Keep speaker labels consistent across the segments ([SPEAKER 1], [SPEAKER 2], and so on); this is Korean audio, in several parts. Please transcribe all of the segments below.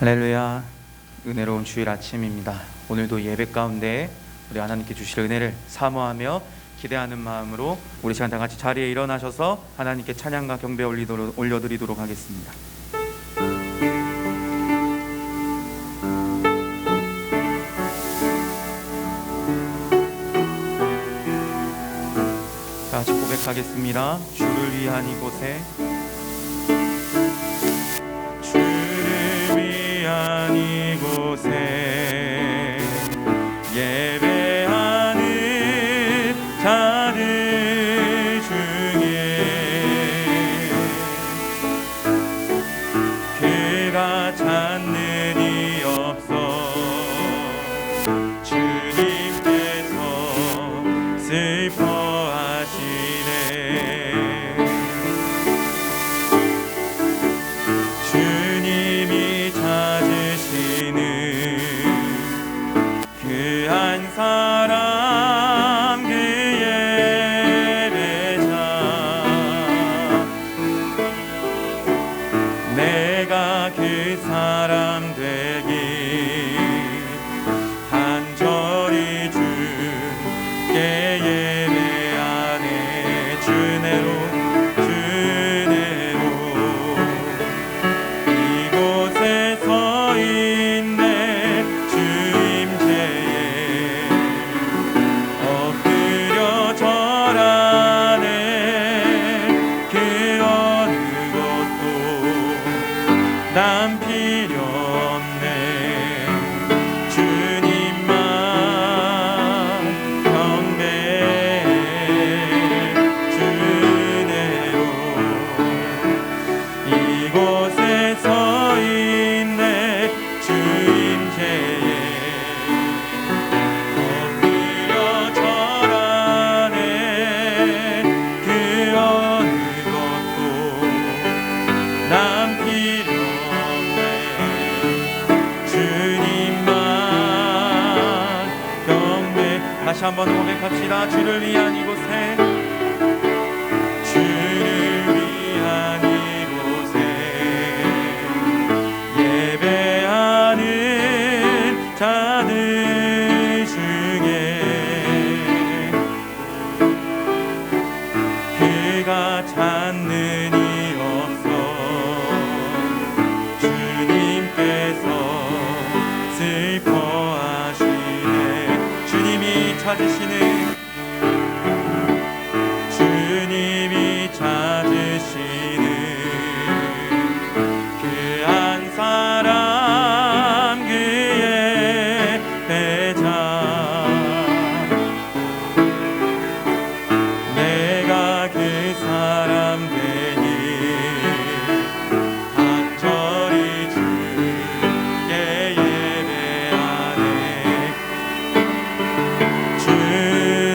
[SPEAKER 1] 할렐루야. 은혜로운 주일 아침입니다. 오늘도 예배 가운데 우리 하나님께 주실 은혜를 사모하며 기대하는 마음으로 우리 시간 다 같이 자리에 일어나셔서 하나님께 찬양과 경배 올려드리도록 하겠습니다. 다 같이 고백하겠습니다. 주를 위한 이곳에, 주를 위한 이곳에 예배하는 자들 중에 그가 찾는 이 없어 주님께서 슬퍼하시네. 주님이 찾으시는 그 한 사람, 그 예배자, 내가 그 사람 되기 간절히 주께 예배하네. 주내로 이곳에 서 있네. 주 임재에 엎드려 절하네. 그 어느 것도 난 필요 없네. 주님만 경배해. 주내로 이곳에 서 있네. 주 임재에 엎드려 절하네. 그 어느 것도 난 필요 없네. 주님만 경배. 다시 한번 고백합시다. 주를 위한 이곳에, 주를 위한 이곳에 예배하는 자들 중에 그가 찾는 이 없어 주님께서 슬퍼하시네. 주님이 찾으시는 그 한 사람, 그 예배자, 내가 그 사람 되니 간절히 주께 예배하네. 주내로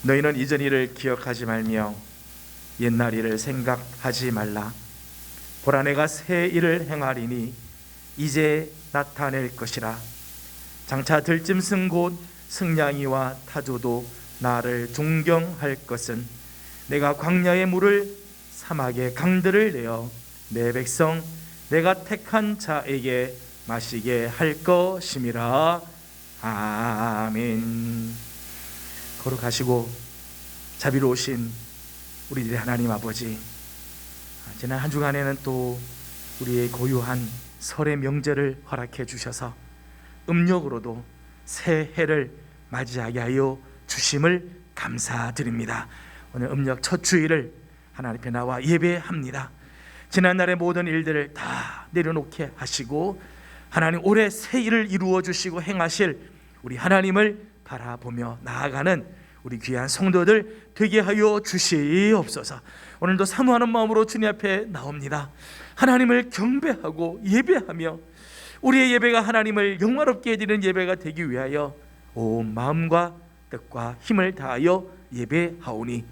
[SPEAKER 2] 너희는 이전 일을 기억하지 말며 옛날 일을 생각하지 말라. 보라, 내가 새 일을 행하리니 이제 나타낼 것이라. 장차 들짐승 곧 승냥이와 타조도 나를 존경할 것은 내가 광야의 물을 사막의 강들을 내어 내 백성 내가 택한 자에게 마시게 할 것임이라. 아멘. 거룩하시고 자비로우신 우리들의 하나님 아버지, 지난 한 주간에는 또 우리의 고유한 설의 명절을 허락해 주셔서 음력으로도 새해를 맞이하게 하여 주심을 감사드립니다. 오늘 음력 첫 주일을 하나님 앞에 나와 예배합니다. 지난날의 모든 일들을 다 내려놓게 하시고 하나님 올해 새 일을 이루어 주시고 행하실 우리 하나님을 바라보며 나아가는 우리 귀한 성도들 되게 하여 주시옵소서. 오늘도 사모하는 마음으로 주님 앞에 나옵니다. 하나님을 경배하고 예배하며 우리의 예배가 하나님을 영화롭게 해드리는 예배가 되기 위하여 온 마음과 뜻과 힘을 다하여 예배하오니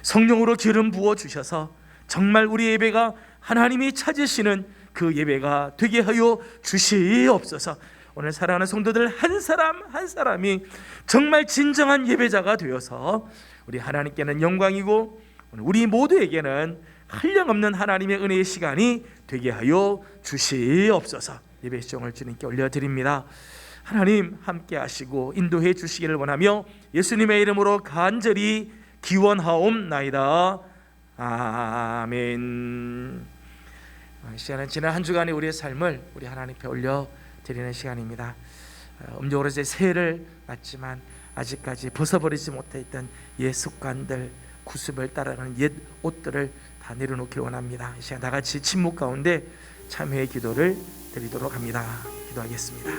[SPEAKER 2] 성령으로 기름 부어 주셔서 정말 우리의 예배가 하나님이 찾으시는 그 예배가 되게 하여 주시옵소서. 오늘 사랑하는 성도들 한 사람 한 사람이 정말 진정한 예배자가 되어서 우리 하나님께는 영광이고 우리 모두에게는 한량없는 하나님의 은혜의 시간이 되게 하여 주시옵소서. 예배 시종을 주님께 올려드립니다. 하나님 함께 하시고 인도해 주시기를 원하며 예수님의 이름으로 간절히 기원하옵나이다. 아멘. 이 시간은 지난 한 주간의 우리의 삶을 우리 하나님 앞에 올려드리는 시간입니다. 음력으로 이제 새해를 맞지만 아직까지 벗어버리지 못했던 옛 습관들, 구습을 따라가는 옛 옷들을 다 내려놓기를 원합니다. 이 시간 다 같이 침묵 가운데 참회의 기도를 드리도록 합니다. 기도하겠습니다.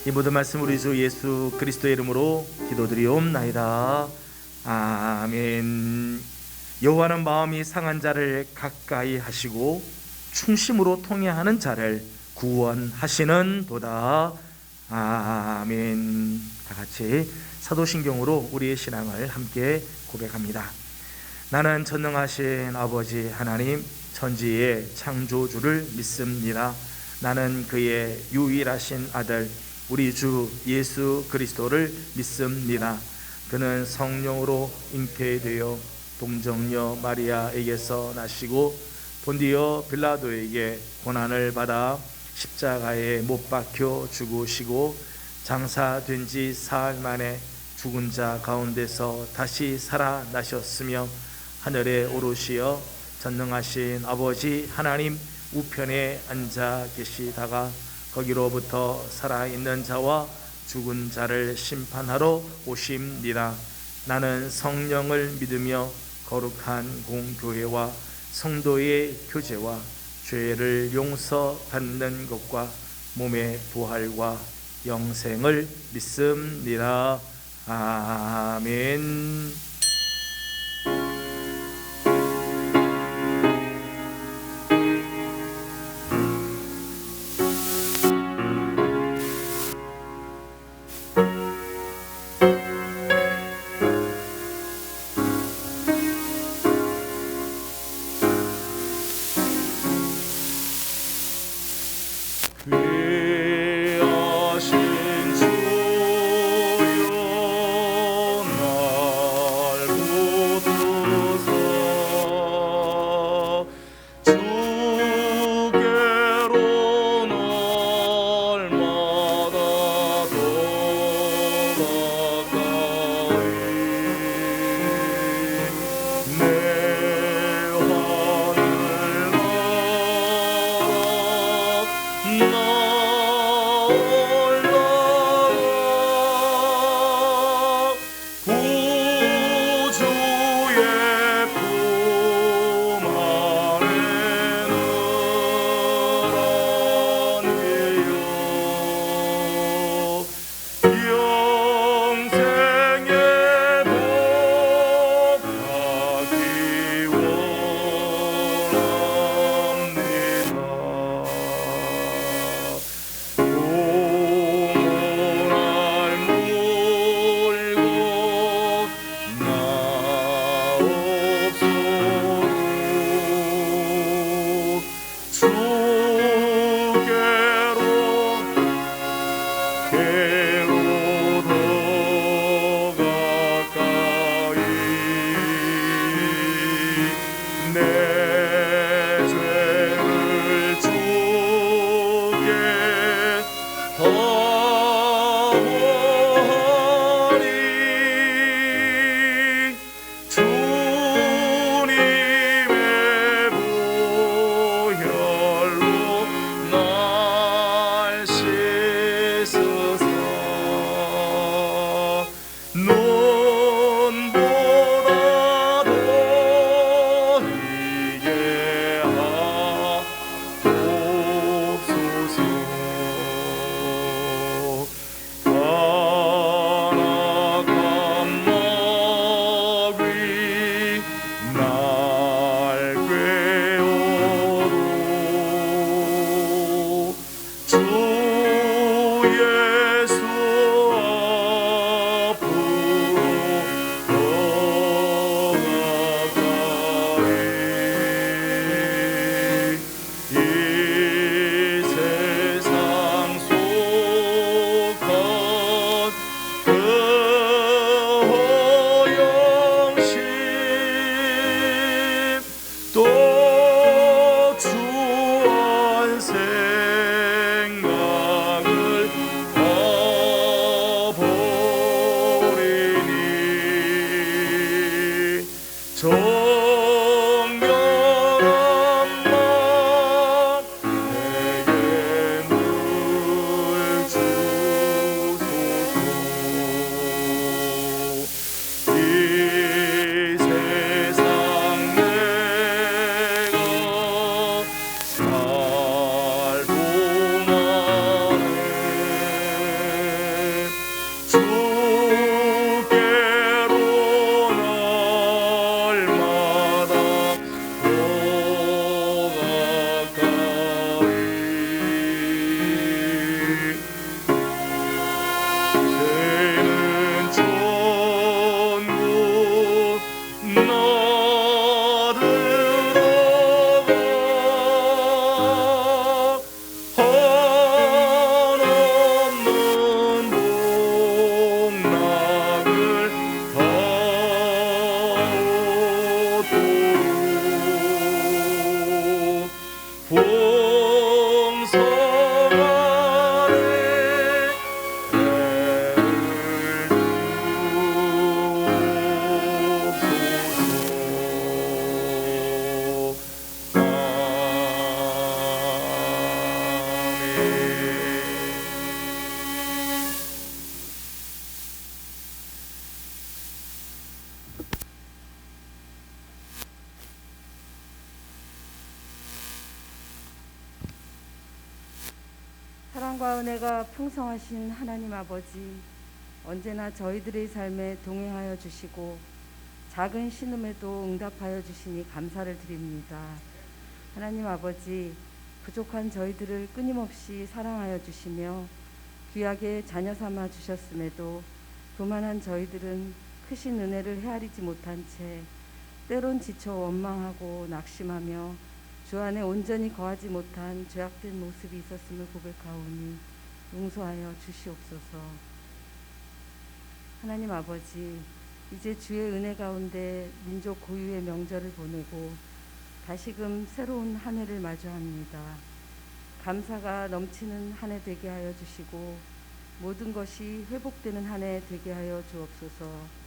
[SPEAKER 2] 이 모든 말씀 우리 주 예수 그리스도의 이름으로 기도드리옵나이다. 아멘. 여호와는 마음이 상한 자를 가까이 하시고 충심으로 통회하는 자를 구원하시는 도다. 아멘. 다 같이 사도신경으로 우리의 신앙을 함께 고백합니다. 나는 전능하신 아버지 하나님 천지의 창조주를 믿습니다. 나는 그의 유일하신 아들 우리 주 예수 그리스도를 믿습니다. 그는 성령으로 잉태되어 동정녀 마리아에게서 나시고 본디오 빌라도에게 고난을 받아 십자가에 못 박혀 죽으시고 장사된 지 사흘 만에 죽은 자 가운데서 다시 살아나셨으며 하늘에 오르시어 전능하신 아버지 하나님 우편에 앉아 계시다가 거기로부터 살아있는 자와 죽은 자를 심판하러 오십니다. 나는 성령을 믿으며 거룩한 공교회와 성도의 교제와 죄를 용서받는 것과 몸의 부활과 영생을 믿습니다. 아멘. 귀하신 주여 성령아 내게 물 주소서. 이 세상 내가 살고 마네. 주께로 날마다 더 가까이. 새는 천국 나들어가 한없는 복락을 다오도록 풍성 안에 주옵소서.
[SPEAKER 3] 사랑과 은혜가 풍성하신 하나님 아버지, 언제나 저희들의 삶에 동행하여 주시고 작은 신음에도 응답하여 주시니 감사를 드립니다. 하나님 아버지, 부족한 저희들을 끊임없이 사랑하여 주시며 귀하게 자녀 삼아 주셨음에도 교만한 저희들은 크신 은혜를 헤아리지 못한 채 때론 지쳐 원망하고 낙심하며 주 안에 온전히 거하지 못한 죄악된 모습이 있었음을 고백하오니 용서하여 주시옵소서. 하나님 아버지, 이제 주의 은혜 가운데 민족 고유의 명절을 보내고 다시금 새로운 한 해를 마주합니다. 감사가 넘치는 한 해 되게 하여 주시고 모든 것이 회복되는 한 해 되게 하여 주옵소서.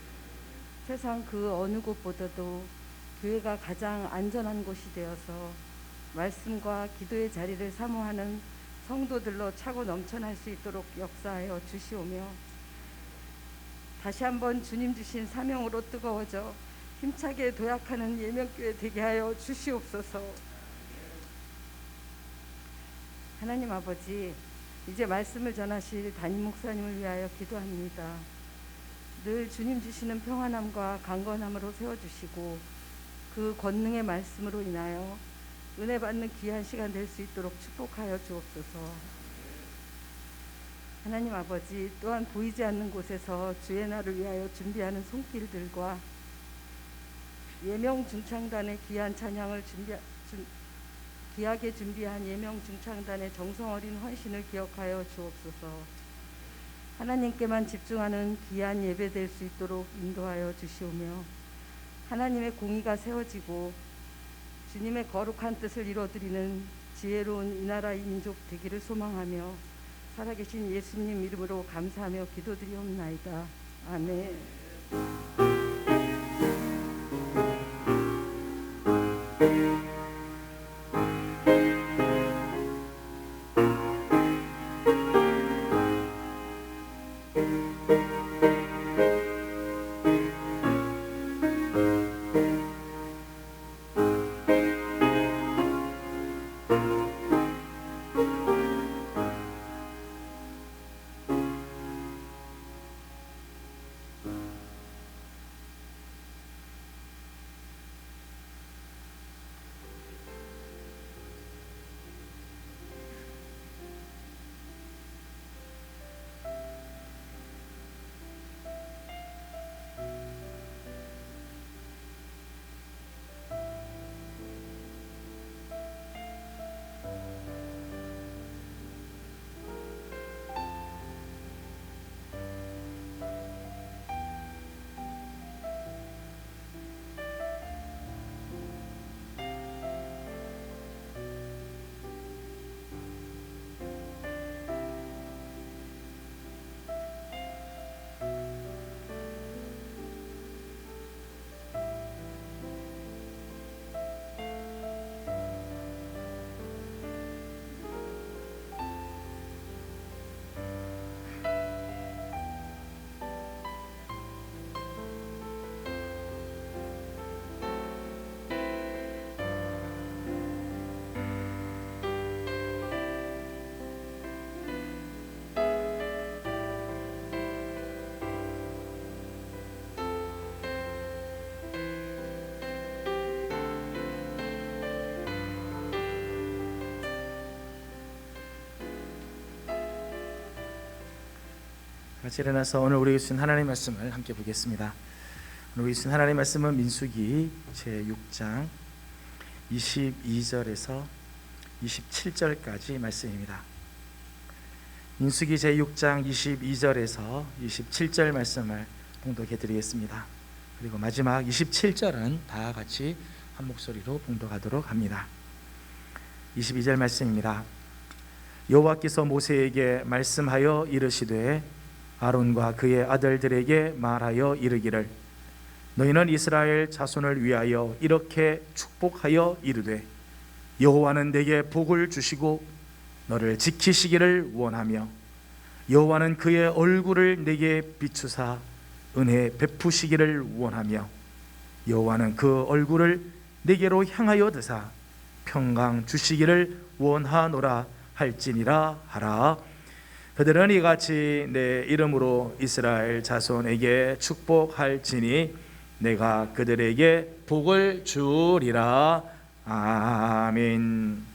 [SPEAKER 3] 세상 그 어느 곳보다도 교회가 가장 안전한 곳이 되어서 말씀과 기도의 자리를 사모하는 성도들로 차고 넘쳐날 수 있도록 역사하여 주시오며 다시 한번 주님 주신 사명으로 뜨거워져 힘차게 도약하는 예명교회 되게 하여 주시옵소서. 하나님 아버지, 이제 말씀을 전하실 담임 목사님을 위하여 기도합니다. 늘 주님 주시는 평안함과 강건함으로 세워주시고 그 권능의 말씀으로 인하여 은혜 받는 귀한 시간 될 수 있도록 축복하여 주옵소서. 하나님 아버지, 또한 보이지 않는 곳에서 주의 날을 위하여 준비하는 손길들과 예명 중창단의 귀한 찬양을 귀하게 준비한 예명 중창단의 정성 어린 헌신을 기억하여 주옵소서. 하나님께만 집중하는 귀한 예배 될 수 있도록 인도하여 주시오며 하나님의 공의가 세워지고 주님의 거룩한 뜻을 이뤄드리는 지혜로운 이 나라 이 민족 되기를 소망하며 살아계신 예수님 이름으로 감사하며 기도드리옵나이다. 아멘.
[SPEAKER 2] 같이 일어나서 오늘 우리에게 주신 하나님의 말씀을 함께 보겠습니다. 오늘 우리에게 주신 하나님의 말씀은 민수기 제6장 22절에서 27절까지 말씀입니다. 민수기 제6장 22절에서 27절 말씀을 봉독해 드리겠습니다. 그리고 마지막 27절은 다 같이 한 목소리로 봉독하도록 합니다. 22절 말씀입니다. 여호와께서 모세에게 말씀하여 이르시되 아론과 그의 아들들에게 말하여 이르기를 너희는 이스라엘 자손을 위하여 이렇게 축복하여 이르되 여호와는 내게 복을 주시고 너를 지키시기를 원하며 여호와는 그의 얼굴을 내게 비추사 은혜 베푸시기를 원하며 여호와는 그 얼굴을 내게로 향하여 드사 평강 주시기를 원하노라 할지니라 하라. 그들은 이같이 내 이름으로 이스라엘 자손에게 축복할지니 내가 그들에게 복을 주리라. 아멘.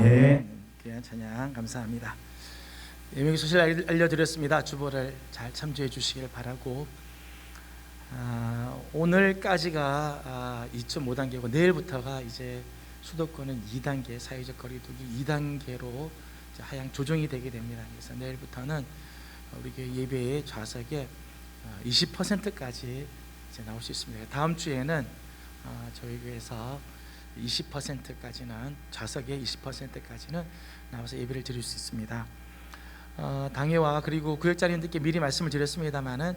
[SPEAKER 2] 아멘. 귀한 찬양 감사합니다. 예명의 소식 알려드렸습니다. 주보를 잘 참조해 주시길 바라고, 오늘까지가 2.5단계고 내일부터가 이제 수도권은 2단계 사회적 거리두기 2단계로 하향 조정이 되게 됩니다. 그래서 내일부터는 우리 교회 예배의 좌석에 20%까지 이제 나올 수 있습니다. 다음 주에는 저희 교회에서 20%까지는 좌석의 20%까지는 나와서 예배를 드릴 수 있습니다. 당회와 그리고 구역장님들께 미리 말씀을 드렸습니다만은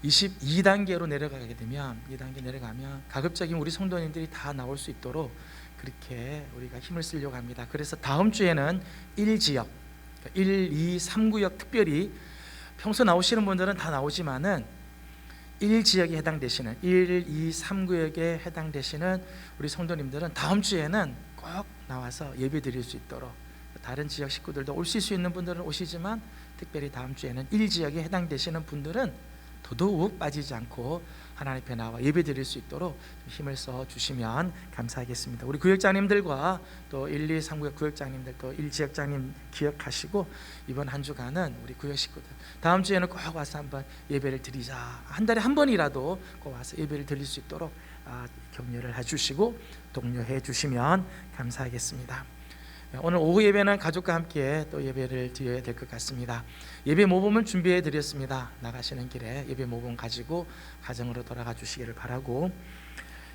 [SPEAKER 2] 22단계로 내려가게 되면 2단계 내려가면 가급적이면 우리 성도님들이 다 나올 수 있도록 그렇게 우리가 힘을 쓰려고 합니다. 그래서 다음 주에는 1지역, 1, 2, 3구역 특별히 평소 나오시는 분들은 다 나오지만은 1지역에 해당되시는 1, 2, 3구역에 해당되시는 우리 성도님들은 다음 주에는 꼭 나와서 예배 드릴 수 있도록, 다른 지역 식구들도 오실 수 있는 분들은 오시지만 특별히 다음 주에는 1지역에 해당되시는 분들은 더더욱 빠지지 않고 하나님 앞에 나와 예배 드릴 수 있도록 힘을 써 주시면 감사하겠습니다. 우리 구역장님들과 또 1, 2, 3구역 구역장님들 또 1지역장님 기억하시고 이번 한 주간은 우리 구역 식구들 다음 주에는 꼭 와서 한번 예배를 드리자, 한 달에 한 번이라도 꼭 와서 예배를 드릴 수 있도록 격려를 해주시고 독려해 주시면 감사하겠습니다. 오늘 오후 예배는 가족과 함께 또 예배를 드려야 될 것 같습니다. 예배 모범을 준비해 드렸습니다. 나가시는 길에 예배 모범 가지고 가정으로 돌아가 주시기를 바라고,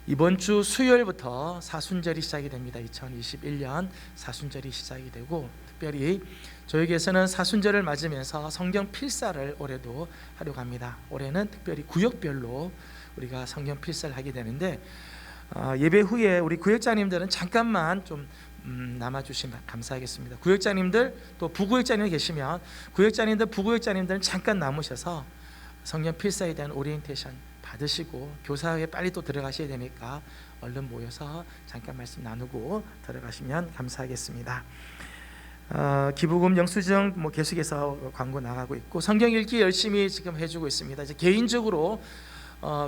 [SPEAKER 2] 이번 주 수요일부터 사순절이 시작이 됩니다. 2021년 사순절이 시작이 되고, 특별히 저희 교회에서는 사순절을 맞으면서 성경 필사를 올해도 하려고 합니다. 올해는 특별히 구역별로 우리가 성경 필사를 하게 되는데, 예배 후에 우리 구역장님들은 잠깐만 좀 남아주시면 감사하겠습니다. 구역장님들 또 부구역장님 계시면 구역장님들 부구역장님들은 잠깐 남으셔서 성경 필사에 대한 오리엔테이션 받으시고 교사회에 빨리 또 들어가셔야 되니까 얼른 모여서 잠깐 말씀 나누고 들어가시면 감사하겠습니다. 기부금 영수증 계속해서 광고 나가고 있고, 성경 읽기 열심히 지금 해주고 있습니다. 이제 개인적으로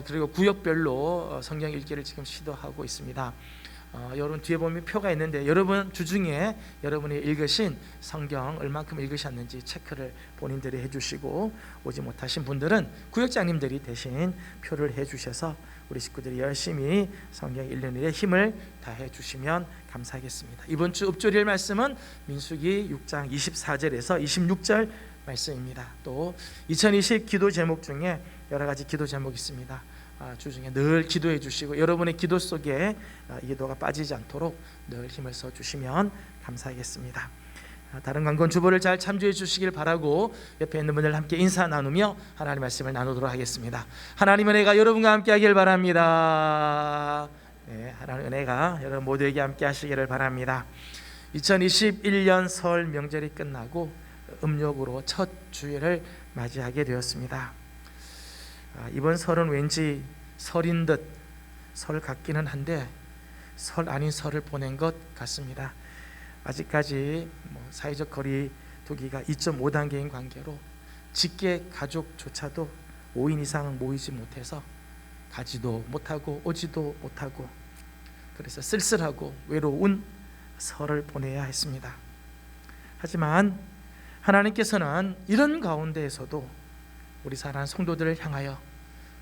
[SPEAKER 2] 그리고 구역별로 성경 읽기를 지금 시도하고 있습니다. 여러분 뒤에 보면 표가 있는데 여러분 주중에 여러분이 읽으신 성경 얼만큼 읽으셨는지 체크를 본인들이 해주시고, 오지 못하신 분들은 구역장님들이 대신 표를 해주셔서 우리 식구들이 열심히 성경 읽는 일에 힘을 다해 주시면 감사하겠습니다. 이번 주 읊조릴 말씀은 민수기 6장 24절에서 26절 말씀입니다. 또 2020 기도 제목 중에 여러 가지 기도 제목이 있습니다. 주중에 늘 기도해 주시고 여러분의 기도 속에 이 기도가 빠지지 않도록 늘 힘을 써 주시면 감사하겠습니다. 다른 관건 주보를 잘 참조해 주시길 바라고 옆에 있는 분들 함께 인사 나누며 하나님의 말씀을 나누도록 하겠습니다. 하나님의 은혜가 여러분과 함께 하길 바랍니다. 네, 하나님의 은혜가 여러분 모두에게 함께 하시기를 바랍니다. 2021년 설 명절이 끝나고 음력으로 첫 주일을 맞이하게 되었습니다. 이번 설은 왠지 설인 듯 설 같기는 한데 설 아닌 설을 보낸 것 같습니다. 아직까지 사회적 거리 두기가 2.5단계인 관계로 직계 가족조차도 5인 이상 모이지 못해서 가지도 못하고 오지도 못하고, 그래서 쓸쓸하고 외로운 설을 보내야 했습니다. 하지만 하나님께서는 이런 가운데에서도 우리 사랑하는 성도들을 향하여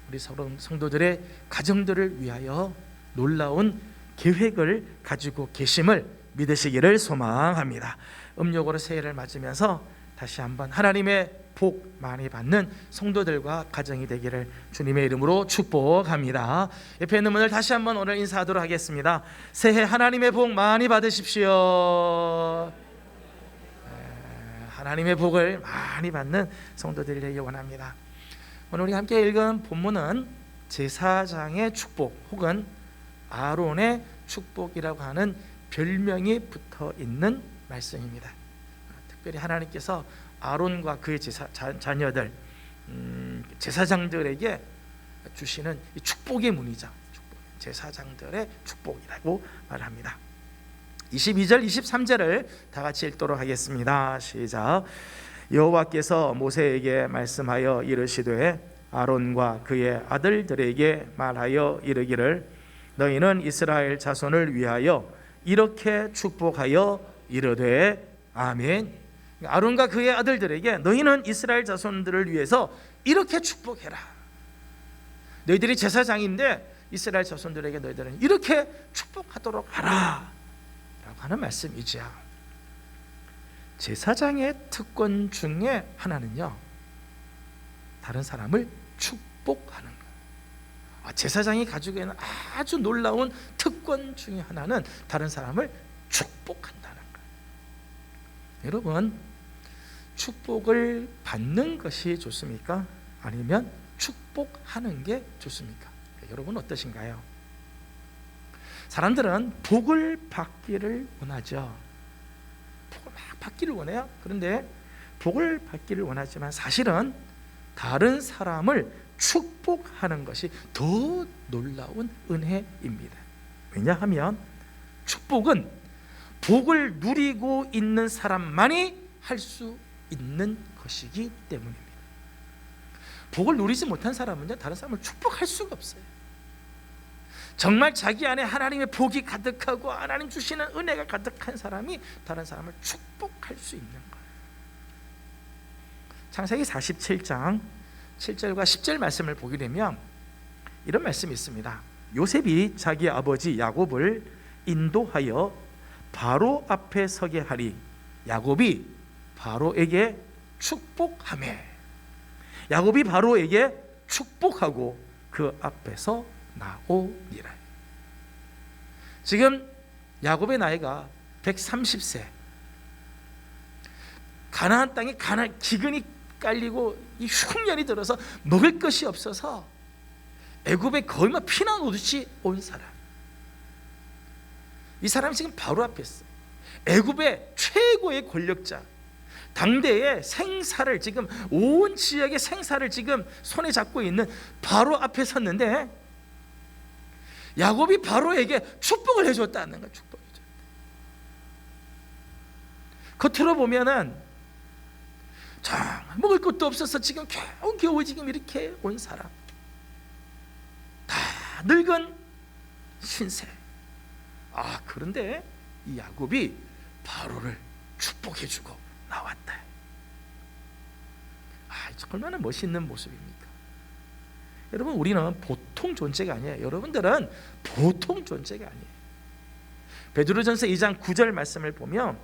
[SPEAKER 2] 우리 성도들의 가정들을 위하여 놀라운 계획을 가지고 계심을 믿으시기를 소망합니다. 음력으로 새해를 맞으면서 다시 한번 하나님의 복 많이 받는 성도들과 가정이 되기를 주님의 이름으로 축복합니다. 옆에 있는 분들 다시 한번 오늘 인사하도록 하겠습니다. 새해 하나님의 복 많이 받으십시오. 하나님의 복을 많이 받는 성도들이 되길 원합니다. 오늘 우리 함께 읽은 본문은 제사장의 축복 혹은 아론의 축복이라고 하는 별명이 붙어 있는 말씀입니다. 특별히 하나님께서 아론과 그의 자녀들 제사장들에게 주시는 이 축복의 문이죠. 제사장들의 축복이라고 말합니다. 22절 23절을 다 같이 읽도록 하겠습니다. 시작. 여호와께서 모세에게 말씀하여 이르시되 아론과 그의 아들들에게 말하여 이르기를 너희는 이스라엘 자손을 위하여 이렇게 축복하여 이르되 아멘. 아론과 그의 아들들에게 너희는 이스라엘 자손들을 위해서 이렇게 축복해라. 너희들이 제사장인데 이스라엘 자손들에게 너희들은 이렇게 축복하도록 하라 라고 하는 말씀이죠. 제사장의 특권 중에 하나는요, 다른 사람을 축복하는 거예요. 제사장이 가지고 있는 아주 놀라운 특권 중에 하나는 다른 사람을 축복한다는 거예요. 여러분, 축복을 받는 것이 좋습니까? 아니면 축복하는 게 좋습니까? 여러분 어떠신가요? 사람들은 복을 받기를 원하죠. 복을 막 받기를 원해요. 그런데 복을 받기를 원하지만 사실은 다른 사람을 축복하는 것이 더 놀라운 은혜입니다. 왜냐하면 축복은 복을 누리고 있는 사람만이 할 수 있는 것이기 때문입니다. 복을 누리지 못한 사람은요, 다른 사람을 축복할 수가 없어요. 정말 자기 안에 하나님의 복이 가득하고 하나님 주시는 은혜가 가득한 사람이 다른 사람을 축복할 수 있는 거예요. 창세기 47장 7절과 10절 말씀을 보게 되면 이런 말씀이 있습니다. 요셉이 자기 아버지 야곱을 인도하여 바로 앞에 서게 하리. 야곱이 바로에게 축복하매. 야곱이 바로에게 축복하고 그 앞에서 나오니라. 지금 야곱의 나이가 130세. 가나안 땅에 기근이 깔리고 이 흉년이 들어서 먹을 것이 없어서 애굽에 거의 막 피난 오듯이 온 사람. 이 사람이 지금 바로 앞에 있어. 애굽의 최고의 권력자, 당대의 생사를 지금 온 지역의 생사를 지금 손에 잡고 있는 바로 앞에 섰는데 야곱이 바로에게 축복을 해줬다는 거야. 축복을 해줬다. 겉으로 보면은 정말 먹을 것도 없어서 지금 겨우 지금 이렇게 온 사람, 다 늙은 신세. 그런데 이 야곱이 바로를 축복해주고 나왔다. 얼마나 멋있는 모습입니까? 여러분, 우리는 보통 존재가 아니에요. 여러분들은 보통 존재가 아니에요. 베드로전서 2장 9절 말씀을 보면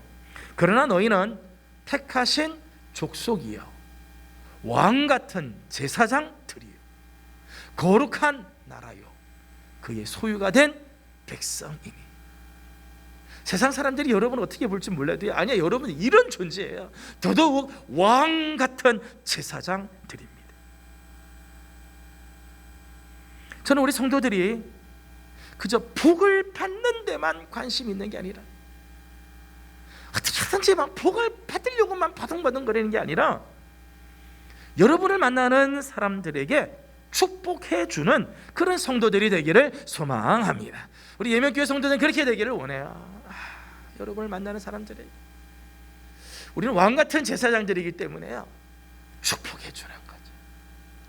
[SPEAKER 2] 그러나 너희는 택하신 족속이요 왕 같은 제사장들이요 거룩한 나라요 그의 소유가 된 백성이니. 세상 사람들이 여러분을 어떻게 볼지 몰라도요, 아니야, 여러분은 이런 존재예요. 더더욱 왕 같은 제사장들입니다. 저는 우리 성도들이 그저 복을 받는 데만 관심이 있는 게 아니라 어떻게 하든지 막 복을 받으려고만 바둥바둥거리는 게 아니라 여러분을 만나는 사람들에게 축복해주는 그런 성도들이 되기를 소망합니다. 우리 예명교회 성도들은 그렇게 되기를 원해요. 여러분을 만나는 사람들에게 우리는 왕같은 제사장들이기 때문에요, 축복해주는 거죠.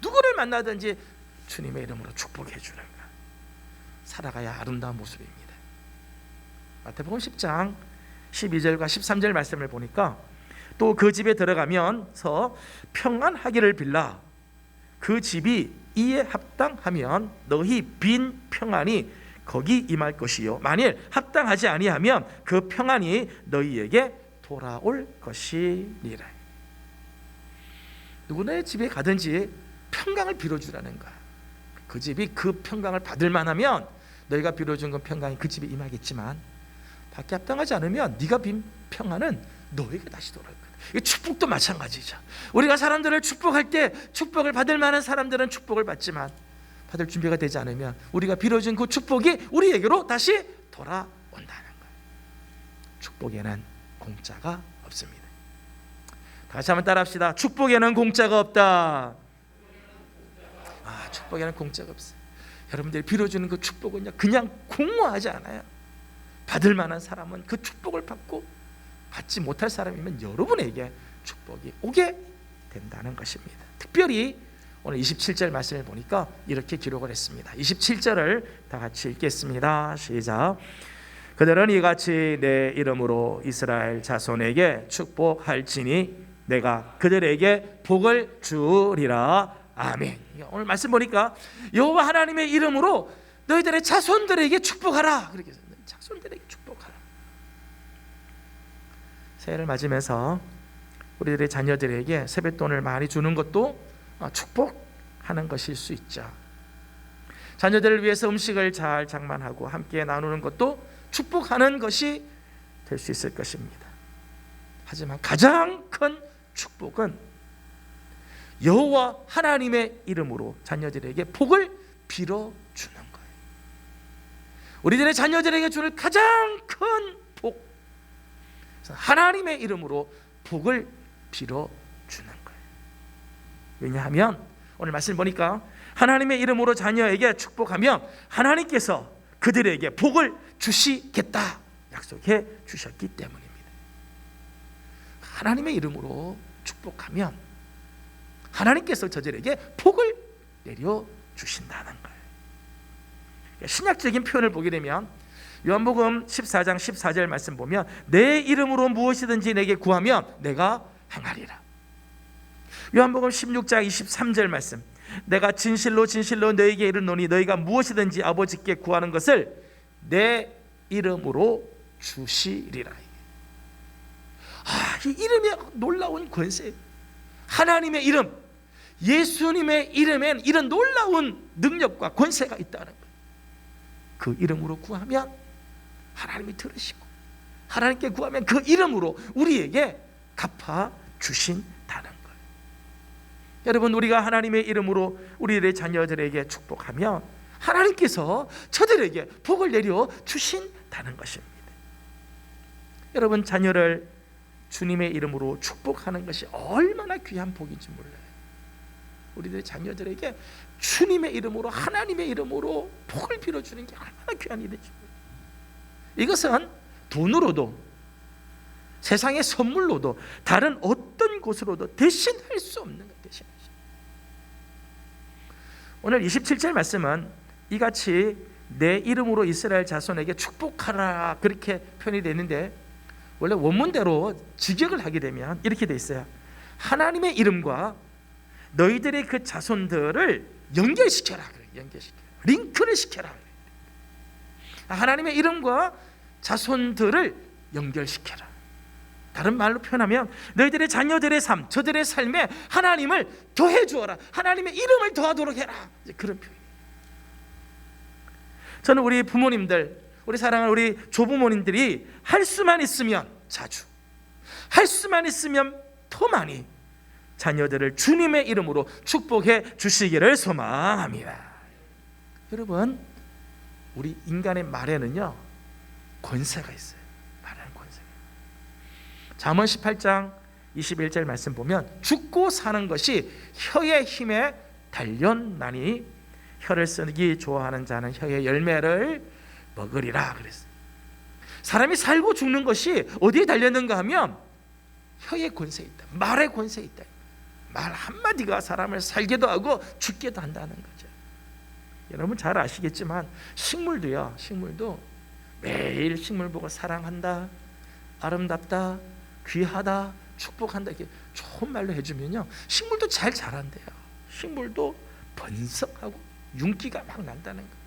[SPEAKER 2] 누구를 만나든지 주님의 이름으로 축복해주는 거, 살아가야 아름다운 모습입니다. 마태복음 10장 12절과 13절 말씀을 보니까 또 그 집에 들어가면서 평안하기를 빌라. 그 집이 이에 합당하면 너희 빈 평안이 거기 임할 것이요 만일 합당하지 아니하면 그 평안이 너희에게 돌아올 것이니라. 누구의 집에 가든지 평강을 빌어주라는 거야. 그 집이 그 평강을 받을 만하면 너희가 빌어준 그 평강이 그 집에 임하겠지만 받기 합당하지 않으면 네가 빈 평안은 너에게 다시 돌아올 거야. 이 축복도 마찬가지죠. 우리가 사람들을 축복할 때 축복을 받을 만한 사람들은 축복을 받지만 받을 준비가 되지 않으면 우리가 빌어준 그 축복이 우리에게로 다시 돌아온다는 거예요. 축복에는 공짜가 없습니다. 다시 한번 따라합시다. 축복에는 공짜가 없다. 축복에는 공짜가 없어요. 여러분들이 빌어주는 그 축복은요, 그냥 공모하지 않아요. 받을 만한 사람은 그 축복을 받고 받지 못할 사람이면 여러분에게 축복이 오게 된다는 것입니다. 특별히 오늘 27절 말씀을 보니까 이렇게 기록을 했습니다. 27절을 다 같이 읽겠습니다. 시작. 그들은 이같이 내 이름으로 이스라엘 자손에게 축복할지니 내가 그들에게 복을 주리라. 아멘. 오늘 말씀 보니까 여호와 하나님의 이름으로 너희들의 자손들에게 축복하라. 그렇게 했어요. 자손들에게 축복하라. 새해를 맞으면서 우리들의 자녀들에게 세뱃돈을 많이 주는 것도 축복하는 것일 수 있죠. 자녀들을 위해서 음식을 잘 장만하고 함께 나누는 것도 축복하는 것이 될 수 있을 것입니다. 하지만 가장 큰 축복은 여호와 하나님의 이름으로 자녀들에게 복을 빌어주는 거예요. 우리들의 자녀들에게 주는 가장 큰 복, 하나님의 이름으로 복을 빌어주는 거예요. 왜냐하면 오늘 말씀 보니까 하나님의 이름으로 자녀에게 축복하면 하나님께서 그들에게 복을 주시겠다 약속해 주셨기 때문입니다. 하나님의 이름으로 축복하면 하나님께서 저들에게 복을 내려 주신다는 거예요. 신약적인 표현을 보게 되면 요한복음 14장 14절 말씀 보면 내 이름으로 무엇이든지 내게 구하면 내가 행하리라. 요한복음 16장 23절 말씀 내가 진실로 진실로 너희에게 이르노니 너희가 무엇이든지 아버지께 구하는 것을 내 이름으로 주시리라. 이 이름의 놀라운 권세, 하나님의 이름, 예수님의 이름엔 이런 놀라운 능력과 권세가 있다는 거예요. 그 이름으로 구하면 하나님이 들으시고 하나님께 구하면 그 이름으로 우리에게 갚아 주신다는 거예요. 여러분, 우리가 하나님의 이름으로 우리의 자녀들에게 축복하면 하나님께서 저들에게 복을 내려 주신다는 것입니다. 여러분, 자녀를 주님의 이름으로 축복하는 것이 얼마나 귀한 복인지 몰라요. 우리들의 자녀들에게 주님의 이름으로 하나님의 이름으로 복을 빌어주는 게 얼마나 귀한 일인지 몰라요. 이것은 돈으로도 세상의 선물로도 다른 어떤 곳으로도 대신할 수 없는 것, 대신하죠. 오늘 27절 말씀은 이같이 내 이름으로 이스라엘 자손에게 축복하라 그렇게 표현이 되어 있는데 원래 원문대로 직역을 하게 되면 이렇게 돼 있어요. 하나님의 이름과 너희들의 그 자손들을 연결시켜라. 연결시켜라. 링크를 시켜라. 하나님의 이름과 자손들을 연결시켜라. 다른 말로 표현하면 너희들의 자녀들의 삶, 저들의 삶에 하나님을 더해 주어라. 하나님의 이름을 더하도록 해라. 그런 표현이에요. 저는 우리 부모님들, 우리 사랑하는 우리 조부모님들이 할 수만 있으면 자주, 할 수만 있으면 더 많이 자녀들을 주님의 이름으로 축복해 주시기를 소망합니다. 여러분, 우리 인간의 말에는요 권세가 있어요. 말하는 권세가. 잠언 18장 21절 말씀 보면 죽고 사는 것이 혀의 힘에 달렸나니 혀를 쓰기 좋아하는 자는 혀의 열매를 먹으리라 그랬어요. 사람이 살고 죽는 것이 어디에 달렸는가 하면 혀의 권세에 있다. 말의 권세에 있다. 말 한마디가 사람을 살게도 하고 죽게도 한다는 거죠. 여러분 잘 아시겠지만 식물도요. 식물도 매일 식물 보고 사랑한다, 아름답다, 귀하다, 축복한다 이렇게 좋은 말로 해주면요 식물도 잘 자란대요. 식물도 번성하고 윤기가 막 난다는 거예요.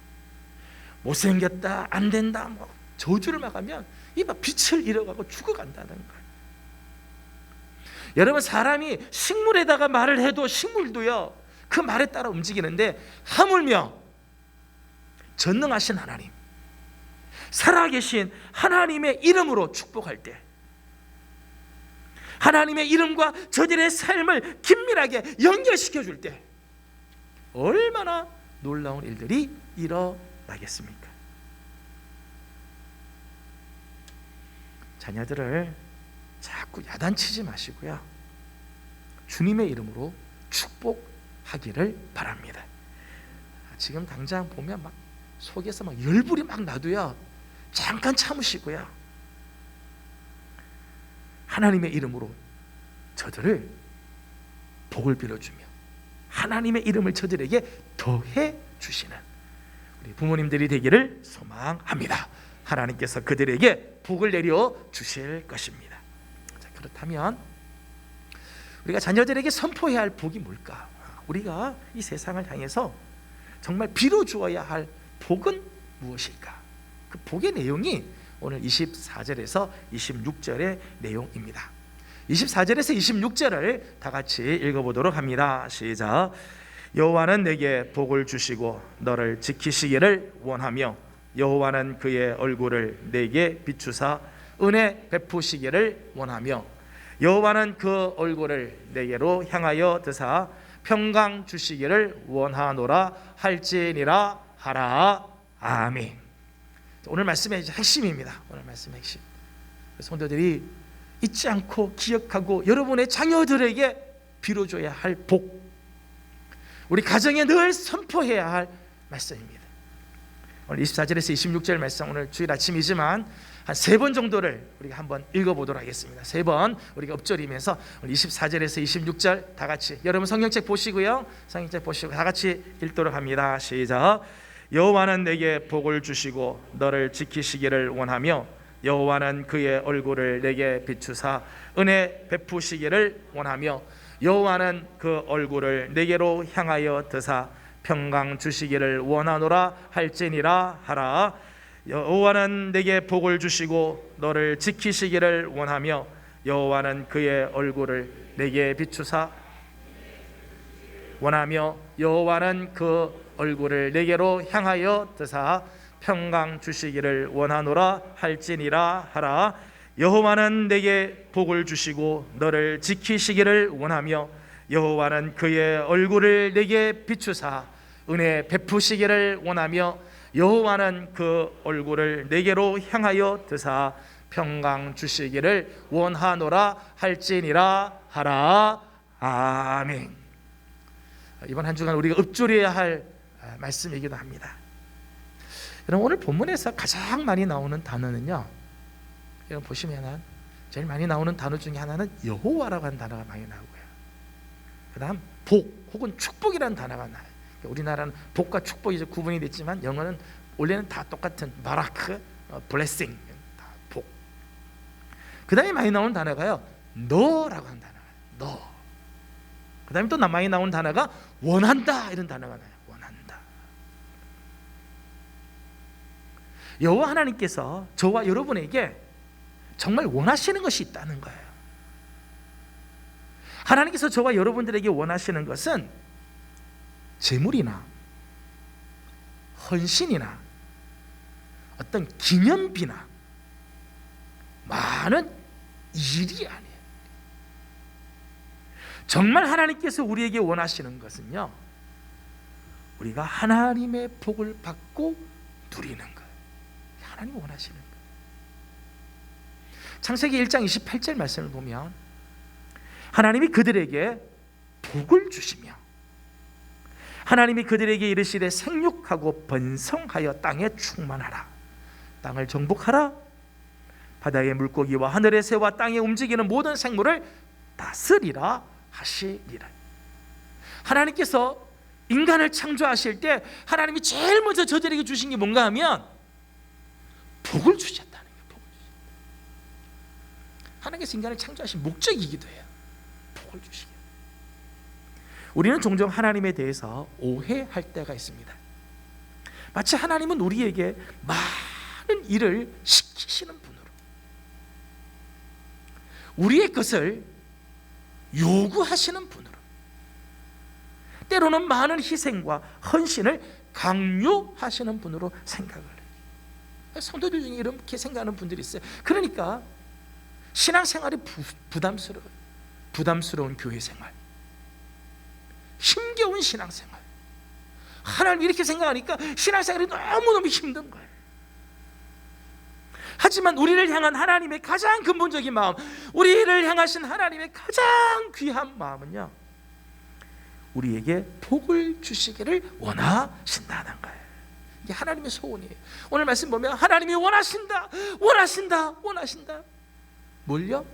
[SPEAKER 2] 못생겼다, 안 된다, 뭐 저주를 막 하면 이 막 빛을 잃어가고 죽어간다는 거예요. 여러분, 사람이 식물에다가 말을 해도 식물도요 그 말에 따라 움직이는데 하물며 전능하신 하나님, 살아계신 하나님의 이름으로 축복할 때 하나님의 이름과 저들의 삶을 긴밀하게 연결시켜 줄 때 얼마나 놀라운 일들이 일어나겠습니까? 자녀들을 자꾸 야단치지 마시고요 주님의 이름으로 축복하기를 바랍니다. 지금 당장 보면 막 속에서 막 열불이 막 나도요 잠깐 참으시고요 하나님의 이름으로 저들을 복을 빌어주며 하나님의 이름을 저들에게 더해 주시는 우리 부모님들이 되기를 소망합니다. 하나님께서 그들에게 복을 내려 주실 것입니다. 자, 그렇다면 우리가 자녀들에게 선포해야 할 복이 뭘까? 우리가 이 세상을 향해서 정말 비로 주어야 할 복은 무엇일까? 그 복의 내용이 오늘 24절에서 26절의 내용입니다. 24절에서 26절을 다 같이 읽어보도록 합니다. 시작. 여호와는 내게 복을 주시고 너를 지키시기를 원하며 여호와는 그의 얼굴을 내게 비추사 은혜 베푸시기를 원하며 여호와는 그 얼굴을 내게로 향하여 드사 평강 주시기를 원하노라 할지니라 하라. 아멘. 오늘 말씀의 핵심입니다. 오늘 말씀의 핵심. 성도들이 잊지 않고 기억하고 여러분의 자녀들에게 빌어줘야 할 복, 우리 가정에 늘 선포해야 할 말씀입니다. 오늘 24절에서 26절 말씀, 오늘 주일 아침이지만 한 3번 정도를 우리가 한번 읽어보도록 하겠습니다. 3번 우리가 엎절이면서 24절에서 26절 다 같이, 여러분 성경책 보시고요, 성경책 보시고 다 같이 읽도록 합니다. 시작. 여호와는 내게 복을 주시고 너를 지키시기를 원하며 여호와는 그의 얼굴을 내게 비추사 은혜 베푸시기를 원하며 여호와는 그 얼굴을 내게로 향하여 드사 평강 주시기를 원하노라 할지니라 하라. 여호와는 내게 복을 주시고 너를 지키시기를 원하며 여호와는 그의 얼굴을 내게 비추사 원하며 여호와는 그 얼굴을 내게로 향하여 드사 평강 주시기를 원하노라 할지니라 하라. 여호와는 내게 복을 주시고 너를 지키시기를 원하며 여호와는 그의 얼굴을 내게 비추사 은혜 베푸시기를 원하며 여호와는 그 얼굴을 내게로 향하여 드사 평강 주시기를 원하노라 할지니라 하라. 아멘. 이번 한 주간 우리가 읊조려야 할 말씀이기도 합니다. 여러분, 오늘 본문에서 가장 많이 나오는 단어는요, 여러분 보시면은 제일 많이 나오는 단어 중에 하나는 여호와라고 하는 단어가 많이 나오고요, 그 다음 복 혹은 축복이라는 단어가 나와요. 우리나라는 복과 축복이 이제 구분이 됐지만 영어는 원래는 다 똑같은 바라크, 블레싱, 다 복. 그 다음에 많이 나오는 단어가요, 너라고 하는 단어가 너. 그 다음에 또 많이 나오는 단어가 원한다, 이런 단어가 나요. 원한다. 여호와 하나님께서 저와 여러분에게 정말 원하시는 것이 있다는 거예요. 하나님께서 저와 여러분들에게 원하시는 것은 재물이나 헌신이나 어떤 기념비나 많은 일이 아니에요. 정말 하나님께서 우리에게 원하시는 것은요, 우리가 하나님의 복을 받고 누리는 거예요. 하나님이 원하시는 거예요. 창세기 1장 28절 말씀을 보면 하나님이 그들에게 복을 주시며 하나님이 그들에게 이르시되 생육하고 번성하여 땅에 충만하라, 땅을 정복하라, 바다의 물고기와 하늘의 새와 땅에 움직이는 모든 생물을 다스리라 하시니라. 하나님께서 인간을 창조하실 때 하나님이 제일 먼저 저들에게 주신 게 뭔가 하면 복을 주셨다는 거예요. 복을 주셨다. 하나님께서 인간을 창조하신 목적이기도 해요. 복을 주시기. 우리는 종종 하나님에 대해서 오해할 때가 있습니다. 마치 하나님은 우리에게 많은 일을 시키시는 분으로, 우리의 것을 요구하시는 분으로, 때로는 많은 희생과 헌신을 강요하시는 분으로 생각을 해요. 성도들 중에 이렇게 생각하는 분들이 있어요. 그러니까 신앙생활이 부담스러운 교회 생활, 힘겨운 신앙생활, 하나님 이렇게 생각하니까 신앙생활이 너무너무 힘든 거예요. 하지만 우리를 향한 하나님의 가장 근본적인 마음, 우리를 향하신 하나님의 가장 귀한 마음은요, 우리에게 복을 주시기를 원하신다는 거예요. 이게 하나님의 소원이에요. 오늘 말씀 보면 하나님이 원하신다, 원하신다, 원하신다. 뭘요?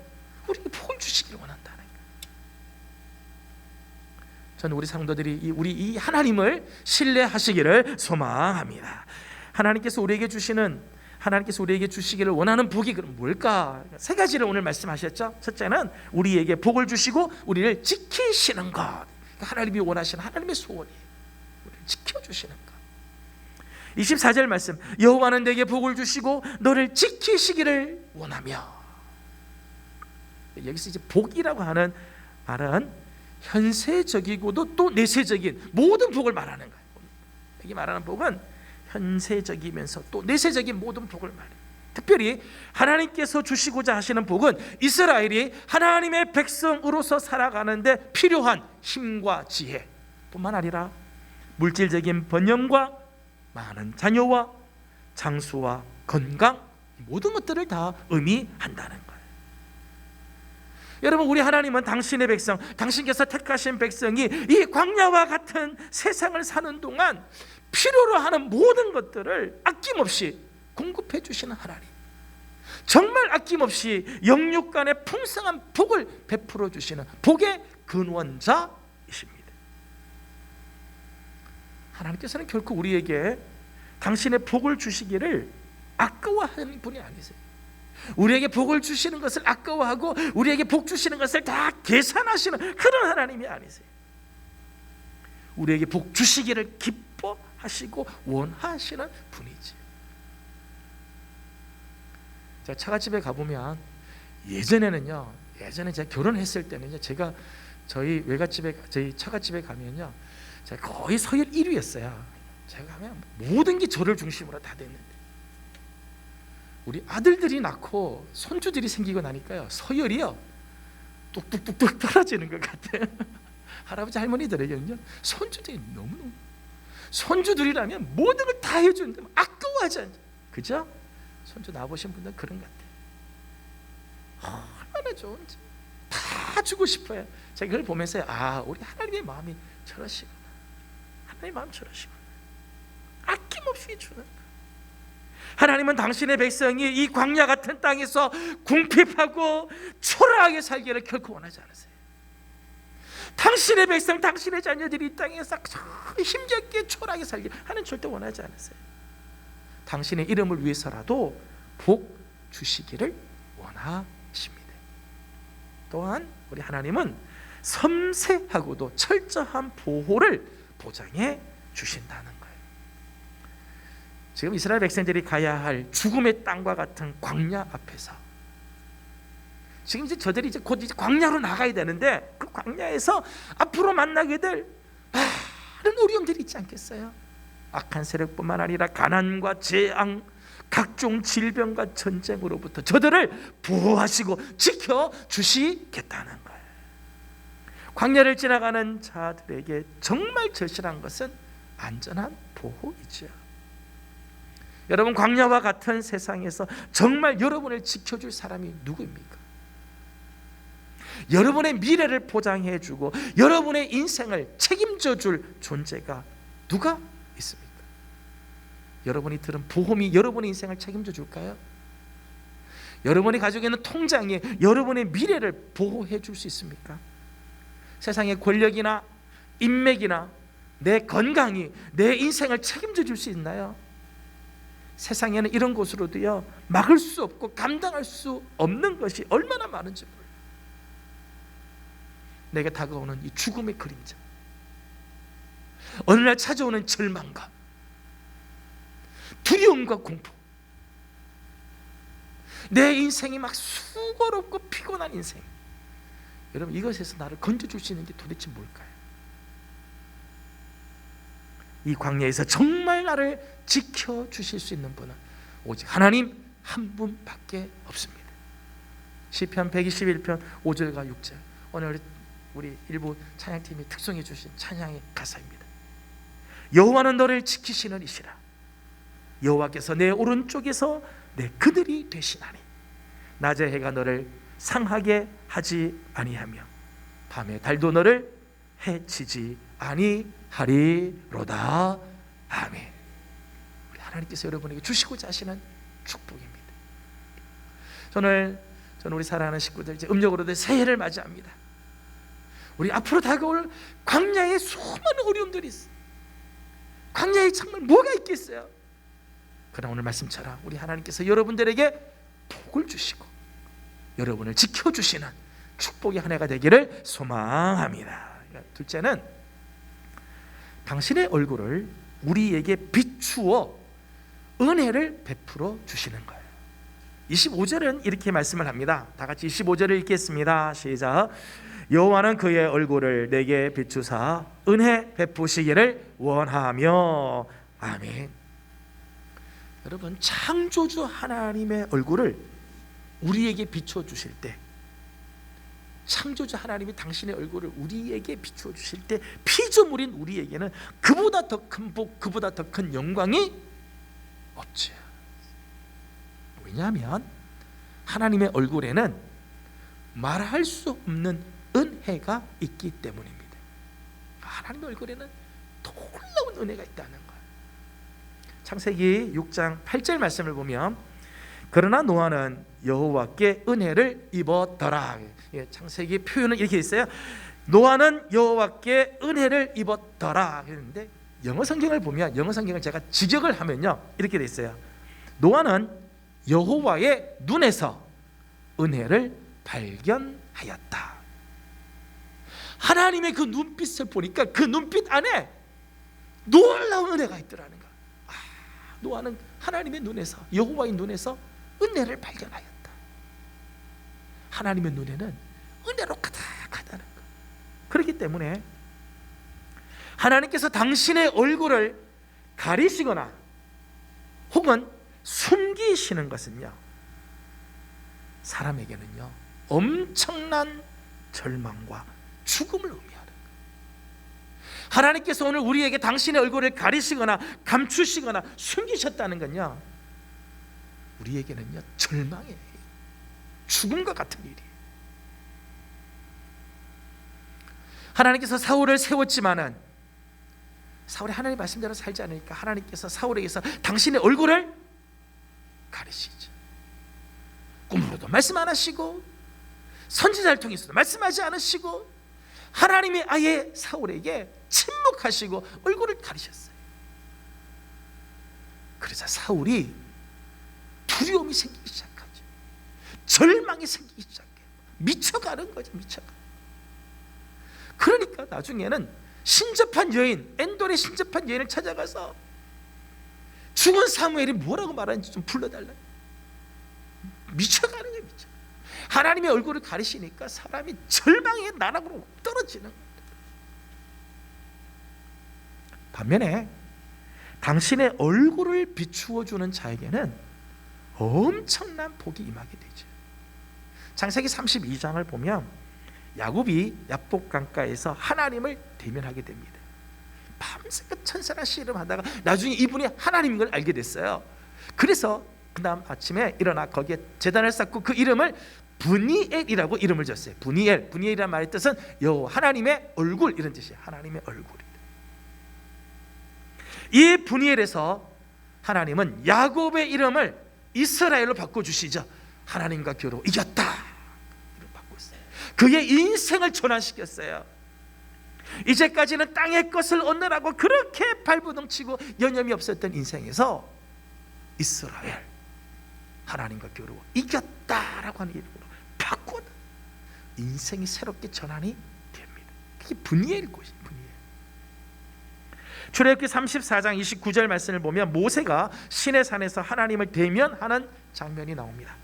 [SPEAKER 2] 우리에게 복을 주시기를 원한다는 거예요. 저는 우리 성도들이 우리 이 하나님을 신뢰하시기를 소망합니다. 하나님께서 우리에게 주시는 하나님께서 우리에게 주시기를 원하는 복이 그럼 뭘까? 세 가지를 오늘 말씀하셨죠. 첫째는 우리에게 복을 주시고 우리를 지키시는 것. 하나님이 원하시는 하나님의 소원이 우리를 지켜주시는 것. 24절 말씀, 여호와는 내게 복을 주시고 너를 지키시기를 원하며. 여기서 이제 복이라고 하는 말은 현세적이고도 또 내세적인 모든 복을 말하는 거예요. 여기 말하는 복은 현세적이면서 또 내세적인 모든 복을 말해요. 특별히 하나님께서 주시고자 하시는 복은 이스라엘이 하나님의 백성으로서 살아가는데 필요한 힘과 지혜 뿐만 아니라 물질적인 번영과 많은 자녀와 장수와 건강, 모든 것들을 다 의미한다는 거예요. 여러분, 우리 하나님은 당신의 백성, 당신께서 택하신 백성이 이 광야와 같은 세상을 사는 동안 필요로 하는 모든 것들을 아낌없이 공급해 주시는 하나님, 정말 아낌없이 영육 간의 풍성한 복을 베풀어 주시는 복의 근원자이십니다. 하나님께서는 결코 우리에게 당신의 복을 주시기를 아까워하는 분이 아니세요. 우리에게 복을 주시는 것을 아까워하고 우리에게 복 주시는 것을 다 계산하시는 그런 하나님이 아니세요. 우리에게 복 주시기를 기뻐하시고 원하시는 분이지. 제가 처갓집에 가보면 예전에 제가 결혼했을 때는요, 제가 저희 외갓집에, 저희 처갓집에 가면요, 제가 거의 서열 1위였어요. 제가 가면 모든 게 저를 중심으로 다 됐는데 우리 아들들이 낳고 손주들이 생기고 나니까요, 서열이요 뚝뚝뚝뚝 떨어지는 것 같아요. 할아버지 할머니들에게는요, 손주들이 너무너무, 손주들이라면 모든 걸 다 해주는데 아까워하지 않죠. 그죠? 손주 낳아보신 분들은 그런 것 같아요. 얼마나 좋은지 다 주고 싶어요. 제가 그걸 보면서 우리 하나님의 마음이 저러시구나. 하나님의 마음 저러시구나. 아낌없이 주는 거예요. 하나님은 당신의 백성이 이 광야 같은 땅에서 궁핍하고 초라하게 살기를 결코 원하지 않으세요. 당신의 백성, 당신의 자녀들이 이 땅에서 힘겹게 초라하게 살기 하는 절대 원하지 않으세요. 당신의 이름을 위해서라도 복 주시기를 원하십니다. 또한 우리 하나님은 섬세하고도 철저한 보호를 보장해 주신다는 거예요. 지금 이스라엘 백성들이 가야 할 죽음의 땅과 같은 광야 앞에서 지금 이제 저들이 곧 광야로 나가야 되는데 그 광야에서 앞으로 만나게 될 많은 어려움들이 있지 않겠어요? 악한 세력뿐만 아니라 가난과 재앙, 각종 질병과 전쟁으로부터 저들을 보호하시고 지켜주시겠다는 거예요. 광야를 지나가는 자들에게 정말 절실한 것은 안전한 보호이죠. 여러분, 광야와 같은 세상에서 정말 여러분을 지켜줄 사람이 누구입니까? 여러분의 미래를 보장해주고 여러분의 인생을 책임져줄 존재가 누가 있습니까? 여러분이 들은 보험이 여러분의 인생을 책임져 줄까요? 여러분이 가지고 있는 통장이 여러분의 미래를 보호해 줄 수 있습니까? 세상의 권력이나 인맥이나 내 건강이 내 인생을 책임져 줄 수 있나요? 세상에는 이런 것으로도요, 막을 수 없고 감당할 수 없는 것이 얼마나 많은지 몰라요. 내게 다가오는 이 죽음의 그림자, 어느 날 찾아오는 절망감, 두려움과 공포, 내 인생이 막 수고롭고 피곤한 인생, 여러분, 이것에서 나를 건져줄 수 있는 게 도대체 뭘까요? 이 광야에서 정말 나를 지켜주실 수 있는 분은 오직 하나님 한 분밖에 없습니다. 시편 121편 5절과 6절, 오늘 우리 일부 찬양팀이 특송해 주신 찬양의 가사입니다. 여호와는 너를 지키시는 이시라. 여호와께서 내 오른쪽에서 내 그늘이 되시나니 낮의 해가 너를 상하게 하지 아니하며 밤에 달도 너를 해치지 아니하리로다. 아멘. 우리 하나님께서 여러분에게 주시고자 하시는 축복입니다. 저는 우리 사랑하는 식구들, 이제 음력으로도 새해를 맞이합니다. 우리 앞으로 다가올 광야에 수많은 어려움들이 있어요. 광야에 정말 뭐가 있겠어요? 그러나 오늘 말씀처럼 우리 하나님께서 여러분들에게 복을 주시고 여러분을 지켜주시는 축복의 한 해가 되기를 소망합니다. 둘째는 당신의 얼굴을 우리에게 비추어 은혜를 베풀어 주시는 거예요. 25절은 이렇게 말씀을 합니다. 다 같이 25절을 읽겠습니다. 시작. 여호와는 그의 얼굴을 내게 비추사 은혜 베푸시기를 원하며. 아멘. 여러분, 창조주 하나님의 얼굴을 우리에게 비추어 주실 때, 창조주 하나님이 당신의 얼굴을 우리에게 비추어 주실 때 피조물인 우리에게는 그보다 더 큰 복, 그보다 더 큰 영광이 없죠. 왜냐하면 하나님의 얼굴에는 말할 수 없는 은혜가 있기 때문입니다. 하나님의 얼굴에는 놀라운 은혜가 있다는 거예요. 창세기 6장 8절 말씀을 보면 그러나 노아는 여호와께 은혜를 입었더라. 창세기 표현은 이렇게 있어요. 노아는 여호와께 은혜를 입었더라 했는데, 영어 성경을 보면, 영어 성경을 제가 직역을 하면요 이렇게 돼 있어요. 노아는 여호와의 눈에서 은혜를 발견하였다. 하나님의 그 눈빛을 보니까 그 눈빛 안에 놀라운 은혜가 있더라는 거야. 노아는 하나님의 눈에서, 여호와의 눈에서 은혜를 발견하였다. 하나님의 눈에는 은혜로 가득하다는 거. 그렇기 때문에 하나님께서 당신의 얼굴을 가리시거나 혹은 숨기시는 것은요, 사람에게는요 엄청난 절망과 죽음을 의미하는 거예요. 하나님께서 오늘 우리에게 당신의 얼굴을 가리시거나 감추시거나 숨기셨다는 건요, 우리에게는요 절망이에요. 죽음과 같은 일이에요. 하나님께서 사울을 세웠지만은 사울이 하나님 말씀대로 살지 않으니까 하나님께서 사울에게서 당신의 얼굴을 가리시죠. 꿈으로도 말씀 안 하시고 선지자를 통해서도 말씀하지 않으시고 하나님이 아예 사울에게 침묵하시고 얼굴을 가리셨어요. 그래서 사울이 두려움이 생기기 시작하죠. 절망이 생기기 시작해요. 미쳐가는 거죠. 미쳐가. 그러니까 나중에는 신접한 여인, 엔돌의 신접한 여인을 찾아가서 죽은 사무엘이 뭐라고 말하는지 좀 불러달라. 미쳐가는 거예요. 미쳐. 하나님의 얼굴을 가리시니까 사람이 절망의 나락으로 떨어지는 거예요. 반면에 당신의 얼굴을 비추어 주는 자에게는 엄청난 복이 임하게 되죠. 창세기 32장을 보면 야곱이 야복 강가에서 하나님을 대면하게 됩니다. 밤새껏 천사랑 씨름하다가 나중에 이분이 하나님인 걸 알게 됐어요. 그래서 그 다음 아침에 일어나 거기에 제단을 쌓고 그 이름을 브니엘이라고 이름을 줬어요. 브니엘이라는 말의 뜻은 여호와 하나님의 얼굴, 이런 뜻이에요. 하나님의 얼굴. 이 브니엘에서 하나님은 야곱의 이름을 이스라엘로 바꿔주시죠. 하나님과 겨루 이겼다, 이름 바꿨어요. 그의 인생을 전환시켰어요. 이제까지는 땅의 것을 얻느라고 그렇게 발부둥치고 여념이 없었던 인생에서 이스라엘, 하나님과 겨루어 이겼다라고 하는 이름으로 바꿔 인생이 새롭게 전환이 됩니다. 그게 브니엘 곳이 브니엘. 출애굽기 34장 29절 말씀을 보면 모세가 시내 산에서 하나님을 대면하는 장면이 나옵니다.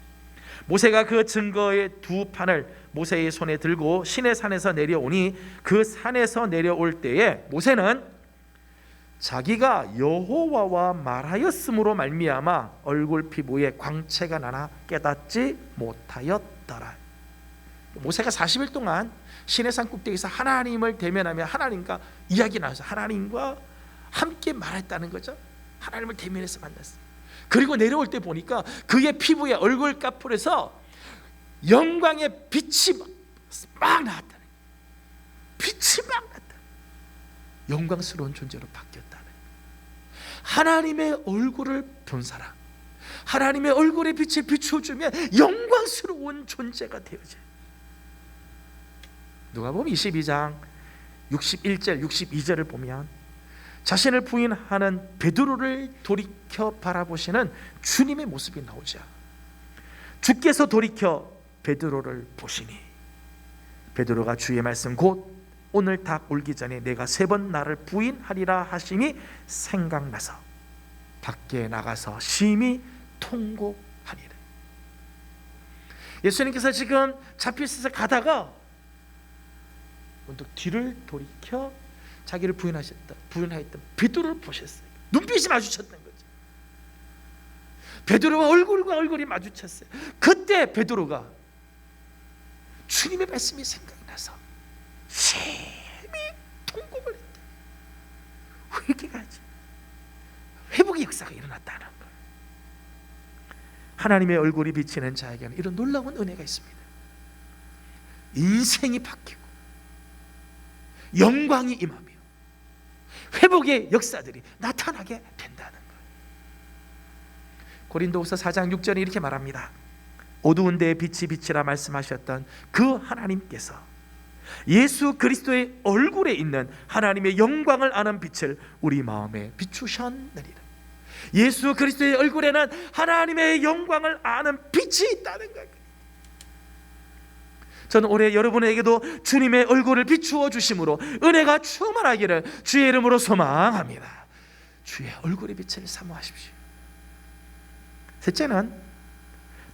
[SPEAKER 2] 모세가 그 증거의 두 판을 모세의 손에 들고 시내 산에서 내려오니 그 산에서 내려올 때에 모세는 자기가 여호와와 말하였으므로 말미암아 얼굴 피부에 광채가 나나 깨닫지 못하였더라. 모세가 40일 동안 시내산 꼭대기에서 하나님을 대면하며 하나님과 이야기 나눠서 하나님과 함께 말했다는 거죠. 하나님을 대면해서 만났어요. 그리고 내려올 때 보니까 그의 피부에 얼굴 까풀에서 영광의 빛이 막 나왔다는 거예요. 빛이 막 났다. 영광스러운 존재로 바뀌었다는 거예요. 하나님의 얼굴을 본 사람, 하나님의 얼굴의 빛을 비춰주면 영광스러운 존재가 되어져요. 누가복음 22장 61절 62절을 보면 자신을 부인하는 베드로를 돌이켜 바라보시는 주님의 모습이 나오자 주께서 돌이켜 베드로를 보시니 베드로가 주의 말씀 곧 오늘 닭 울기 전에 내가 3번 나를 부인하리라 하심이 생각나서 밖에 나가서 심히 통곡하니라. 예수님께서 지금 잡힐 때 가다가 문득 뒤를 돌이켜 자기를 부인하였던 베드로를 보셨어요. 눈빛이 마주쳤던 거죠. 베드로와 얼굴과 얼굴이 마주쳤어요. 그때 베드로가 주님의 말씀이 생각이 나서 심히 통곡을 했다. 회개가 하지. 회복의 역사가 일어났다는 걸. 하나님의 얼굴이 비치는 자에게는 이런 놀라운 은혜가 있습니다. 인생이 바뀌고 영광이 임하며 회복의 역사들이 나타나게 된다는 거예요. 고린도후서 4장 6절에 이렇게 말합니다. 어두운 데에 빛이 비치라 말씀하셨던 그 하나님께서 예수 그리스도의 얼굴에 있는 하나님의 영광을 아는 빛을 우리 마음에 비추셨느니라. 예수 그리스도의 얼굴에는 하나님의 영광을 아는 빛이 있다는 거예요. 저는 올해 여러분에게도 주님의 얼굴을 비추어 주심으로 은혜가 충만하기를 주의 이름으로 소망합니다. 주의 얼굴의 빛을 사모하십시오. 셋째는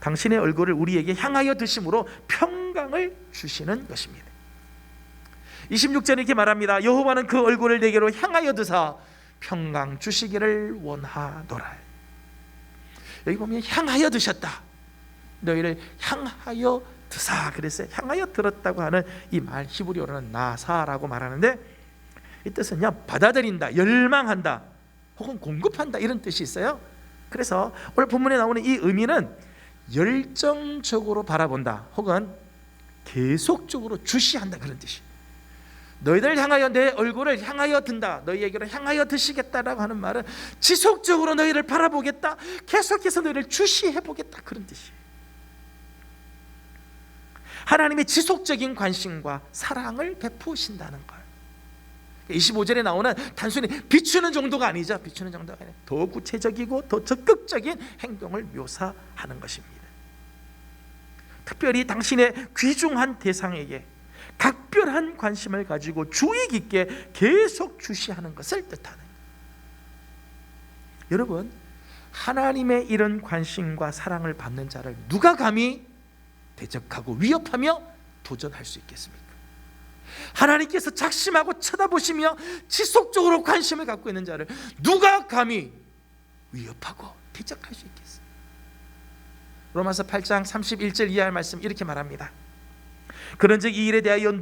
[SPEAKER 2] 당신의 얼굴을 우리에게 향하여 드심으로 평강을 주시는 것입니다. 26절에 이렇게 말합니다. 여호와는 그 얼굴을 내게로 향하여 드사 평강 주시기를 원하노라. 여기 보면 향하여 드셨다. 너희를 향하여 드사 그랬어요. 향하여 들었다고 하는 이 말 히브리어로는 나사라고 말하는데 이 뜻은요 받아들인다, 열망한다, 혹은 공급한다 이런 뜻이 있어요. 그래서 오늘 본문에 나오는 이 의미는 열정적으로 바라본다, 혹은 계속적으로 주시한다 그런 뜻이. 너희들 향하여 내 얼굴을 향하여 든다, 너희에게로 향하여 드시겠다라고 하는 말은 지속적으로 너희를 바라보겠다, 계속해서 너희를 주시해 보겠다 그런 뜻이에요. 하나님의 지속적인 관심과 사랑을 베푸신다는 걸. 25절에 나오는 단순히 비추는 정도가 아니죠. 비추는 정도가 아니라 더 구체적이고 더 적극적인 행동을 묘사하는 것입니다. 특별히 당신의 귀중한 대상에게 각별한 관심을 가지고 주의 깊게 계속 주시하는 것을 뜻하는 거예요. 여러분, 하나님의 이런 관심과 사랑을 받는 자를 누가 감히 대적하고 위협하며 도전할 수 있겠습니까? 하나님께서 작심하고 쳐다보시며 지속적으로 관심을 갖고 있는 자를 누가 감히 위협하고 대적할 수 있겠어요? 로마서 8장 31절 이하의 말씀 이렇게 말합니다. 그런즉 이 일에 대하여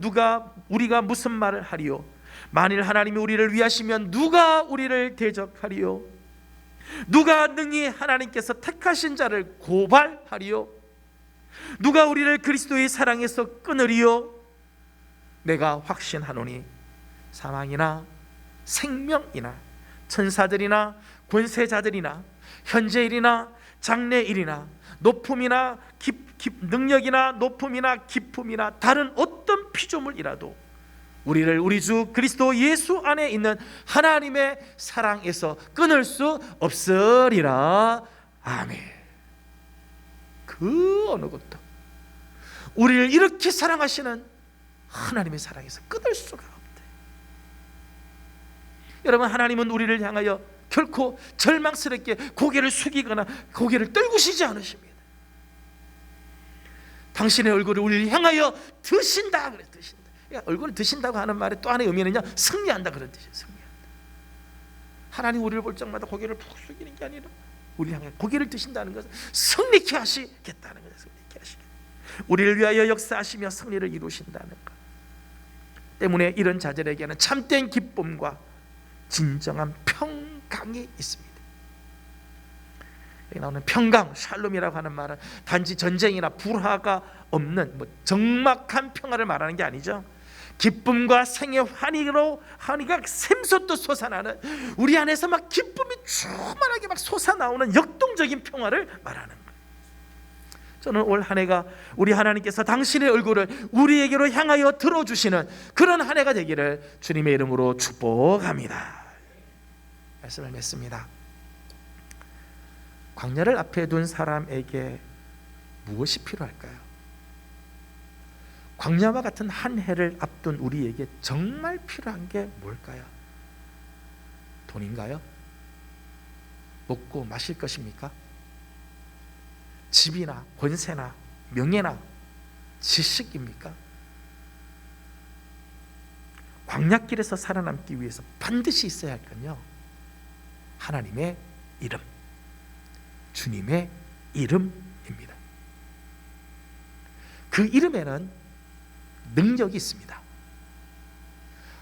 [SPEAKER 2] 우리가 무슨 말을 하리요? 만일 하나님이 우리를 위하시면 누가 우리를 대적하리요? 누가 능히 하나님께서 택하신 자를 고발하리요? 누가 우리를 그리스도의 사랑에서 끊으리요? 내가 확신하노니 사망이나 생명이나 천사들이나 권세자들이나 현재일이나 장래일이나 높음이나 능력이나 높음이나 깊음이나 다른 어떤 피조물이라도 우리를 우리 주 그리스도 예수 안에 있는 하나님의 사랑에서 끊을 수 없으리라. 아멘. 그 어느 것도 우리를 이렇게 사랑하시는 하나님의 사랑에서 끊을 수가 없대. 여러분, 하나님은 우리를 향하여 결코 절망스럽게 고개를 숙이거나 고개를 떨구시지 않으십니다. 당신의 얼굴을 우리를 향하여 드신다 그래. 드신다. 그러니까 얼굴을 드신다고 하는 말의 또 하나의 의미는요, 승리한다 그런 뜻이에요. 승리한다. 하나님 우리를 볼 적마다 고개를 푹 숙이는 게 아니라 우리를 향해 고개를 드신다는 것은 승리케 하시겠다는 거예요. 승리케 하시겠다. 우리를 위하여 역사하시며 승리를 이루신다는 것 때문에 이런 자들에게는 참된 기쁨과 진정한 평강이 있습니다. 여기 나오는 평강, 샬롬이라고 하는 말은 단지 전쟁이나 불화가 없는 적막한 평화를 말하는 게 아니죠. 기쁨과 생의 환희가 샘솟듯 솟아나는, 우리 안에서 막 기쁨이 충만하게 막 솟아나오는 역동적인 평화를 말하는 거예요. 저는 올 한 해가 우리 하나님께서 당신의 얼굴을 우리에게로 향하여 들어주시는 그런 한 해가 되기를 주님의 이름으로 축복합니다. 말씀을 맺습니다. 광야를 앞에 둔 사람에게 무엇이 필요할까요? 광야와 같은 한 해를 앞둔 우리에게 정말 필요한 게 뭘까요? 돈인가요? 먹고 마실 것입니까? 집이나 권세나 명예나 지식입니까? 광야길에서 살아남기 위해서 반드시 있어야 할 건요, 하나님의 이름, 주님의 이름입니다. 그 이름에는 능력이 있습니다.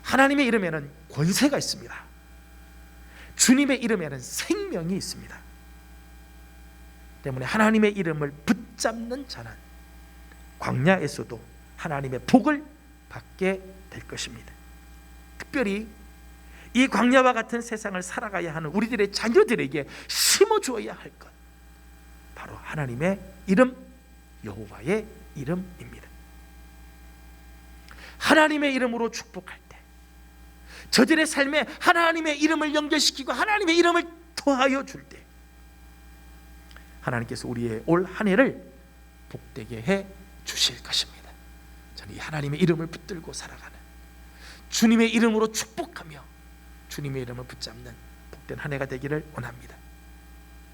[SPEAKER 2] 하나님의 이름에는 권세가 있습니다. 주님의 이름에는 생명이 있습니다. 때문에 하나님의 이름을 붙잡는 자는 광야에서도 하나님의 복을 받게 될 것입니다. 특별히 이 광야와 같은 세상을 살아가야 하는 우리들의 자녀들에게 심어주어야 할 것, 바로 하나님의 이름, 여호와의 이름입니다. 하나님의 이름으로 축복할 때, 저들의 삶에 하나님의 이름을 연결시키고 하나님의 이름을 더하여 줄 때, 하나님께서 우리의 올 한 해를 복되게 해 주실 것입니다. 저는 이 하나님의 이름을 붙들고 살아가는, 주님의 이름으로 축복하며 주님의 이름을 붙잡는 복된 한 해가 되기를 원합니다.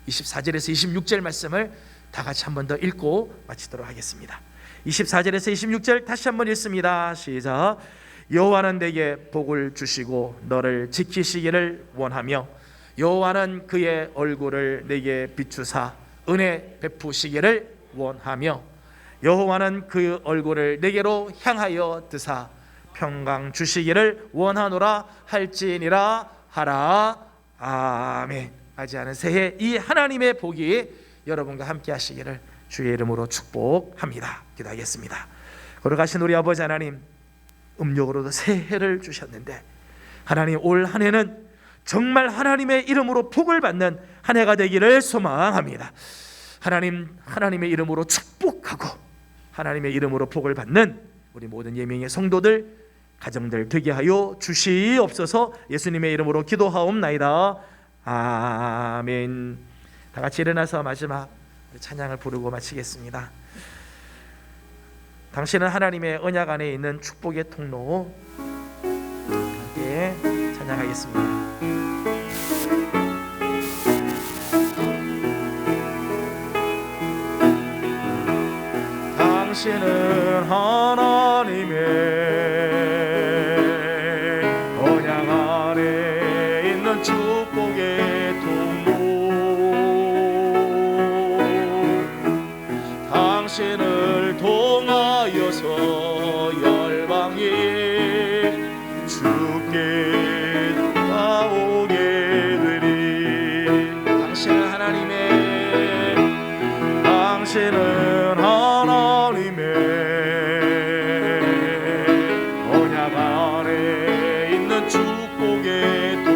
[SPEAKER 2] 24절에서 26절 말씀을 다 같이 한 번 더 읽고 마치도록 하겠습니다. 24절에서 26절 다시 한번 읽습니다. 시작. 여호와는 내게 복을 주시고 너를 지키시기를 원하며 여호와는 그의 얼굴을 내게 비추사 은혜 베푸시기를 원하며 여호와는 그 얼굴을 내게로 향하여 드사 평강 주시기를 원하노라 할지니라 하라. 아멘. 맞이하는 새해 이 하나님의 복이 여러분과 함께 하시기를 주의 이름으로 축복합니다. 기도하겠습니다. 걸어가신 우리 아버지 하나님, 음력으로도 새해를 주셨는데 하나님, 올 한 해는 정말 하나님의 이름으로 복을 받는 한 해가 되기를 소망합니다. 하나님, 하나님의 이름으로 축복하고 하나님의 이름으로 복을 받는 우리 모든 예명의 성도들, 가정들 되게 하여 주시옵소서. 예수님의 이름으로 기도하옵나이다. 아멘. 다 같이 일어나서 마지막 찬양을 부르고 마치겠습니다. 당신은 하나님의 언약 안에 있는 축복의 통로. 함께 찬양하겠습니다. 당신은 하나님의 언약 안에 있는 축복의 통로. 당신을 통하여서 열방이 주께 나오게 되리. 당신은 하나님의, 당신은 하나님의 언약 안에 있는 축복의 통로.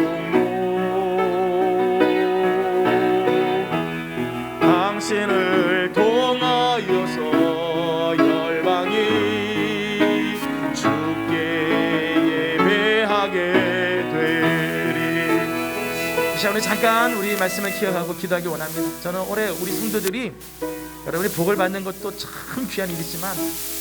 [SPEAKER 2] 당신을 통하여서 열방이 주께 예배하게 되리. 이 시간에 잠깐 우리 말씀을 기억하고 기도하기 원합니다. 저는 올해 우리 성도들이 여러분이 복을 받는 것도 참 귀한 일이지만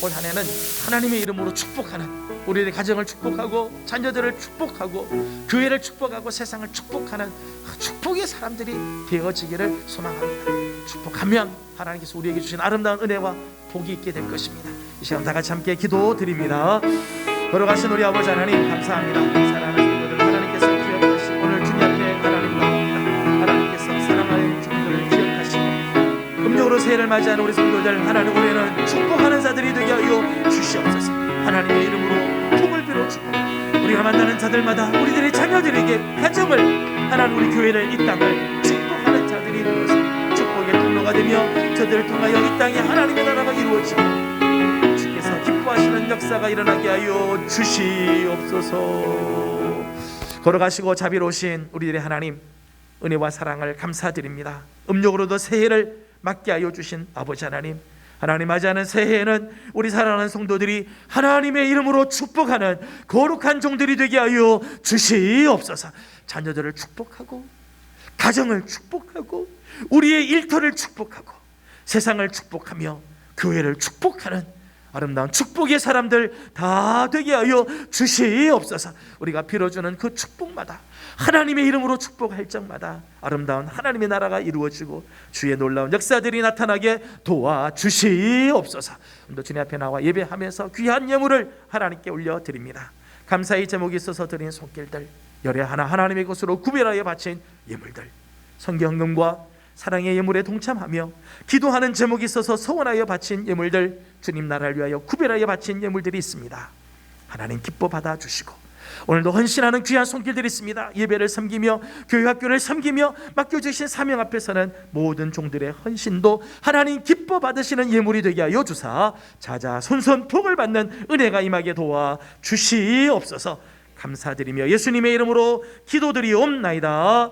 [SPEAKER 2] 올 한 해는 하나님의 이름으로 축복하는, 우리의 가정을 축복하고 자녀들을 축복하고 교회를 축복하고 세상을 축복하는 축복의 사람들이 되어지기를 소망합니다. 축복하면 하나님께서 우리에게 주신 아름다운 은혜와 복이 있게 될 것입니다. 이 시간 다 같이 함께 기도드립니다. 걸어가신 우리 아버지 하나님, 감사합니다. 사랑하는 성도들, 하나님께서 기억하시고 오늘 주님 앞에 하나님 나옵니다. 하나님께서 사랑하는 성도들을 기억하시고 음력으로 새해를 맞이하는 우리 성도들, 하나님 올해는 축복하는 자들이 되게 하여 주시옵소서. 하나님의 이름으로 복을 빌어주고 우리가 만나는 자들마다 우리들의 자녀들에게 가정을, 하나님 우리 교회를, 이 땅을 축복하는 자들이 되어서 축복의 통로가 되며 저들을 통하여 이 땅에 하나님의 나라가 이루어지고 주께서 기뻐하시는 역사가 일어나게 하여 주시옵소서. 걸어가시고 자비로우신 우리들의 하나님, 은혜와 사랑을 감사드립니다. 음력으로도 새해를 맞게 하여 주신 아버지 하나님, 하나님 맞이하는 새해에는 우리 사랑하는 성도들이 하나님의 이름으로 축복하는 거룩한 종들이 되게 하여 주시옵소서. 자녀들을 축복하고 가정을 축복하고 우리의 일터를 축복하고 세상을 축복하며 교회를 축복하는 아름다운 축복의 사람들 다 되게 하여 주시옵소서. 우리가 빌어주는 그 축복마다 하나님의 이름으로 축복할 적마다 아름다운 하나님의 나라가 이루어지고 주의 놀라운 역사들이 나타나게 도와주시옵소서. 오늘도 주님 앞에 나와 예배하면서 귀한 예물을 하나님께 올려드립니다. 감사의 제목이 있어서 드린 손길들, 열애 하나 하나님의 것으로 구별하여 바친 예물들, 성경금과 사랑의 예물에 동참하며 기도하는 제목이 있어서 소원하여 바친 예물들, 주님 나라를 위하여 구별하여 바친 예물들이 있습니다. 하나님 기뻐 받아주시고 오늘도 헌신하는 귀한 손길들이 있습니다. 예배를 섬기며 교회 학교를 섬기며 맡겨주신 사명 앞에서는 모든 종들의 헌신도 하나님 기뻐 받으시는 예물이 되게 하여 주사 자자손손 복을 받는 은혜가 임하게 도와주시옵소서. 감사드리며 예수님의 이름으로 기도드리옵나이다.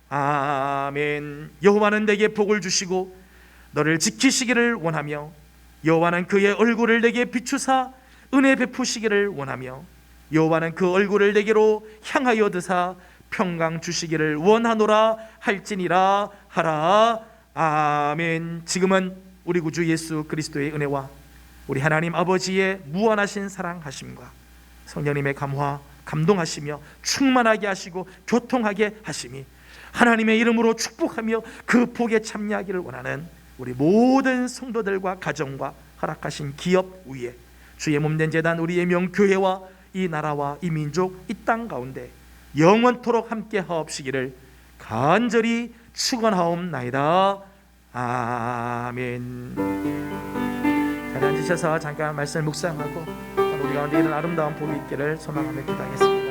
[SPEAKER 2] 아멘. 여호와는 내게 복을 주시고 너를 지키시기를 원하며 여호와는 그의 얼굴을 내게 비추사 은혜 베푸시기를 원하며 여호와는 그 얼굴을 내게로 향하여 드사 평강 주시기를 원하노라 할지니라 하라. 아멘. 지금은 우리 구주 예수 그리스도의 은혜와 우리 하나님 아버지의 무한하신 사랑하심과 성령님의 감화 감동하시며 충만하게 하시고 교통하게 하심이 하나님의 이름으로 축복하며 그 복에 참여하기를 원하는 우리 모든 성도들과 가정과 허락하신 기업 위에 주의 몸된 제단 우리의 명교회와 이 나라와 이 민족 이 땅 가운데 영원토록 함께 하옵시기를 간절히 축원하옵나이다. 아멘. 잘 앉으셔서 잠깐 말씀을 묵상하고 우리 가운데 이런 아름다운 복이 있기를 소망하며 기도하겠습니다.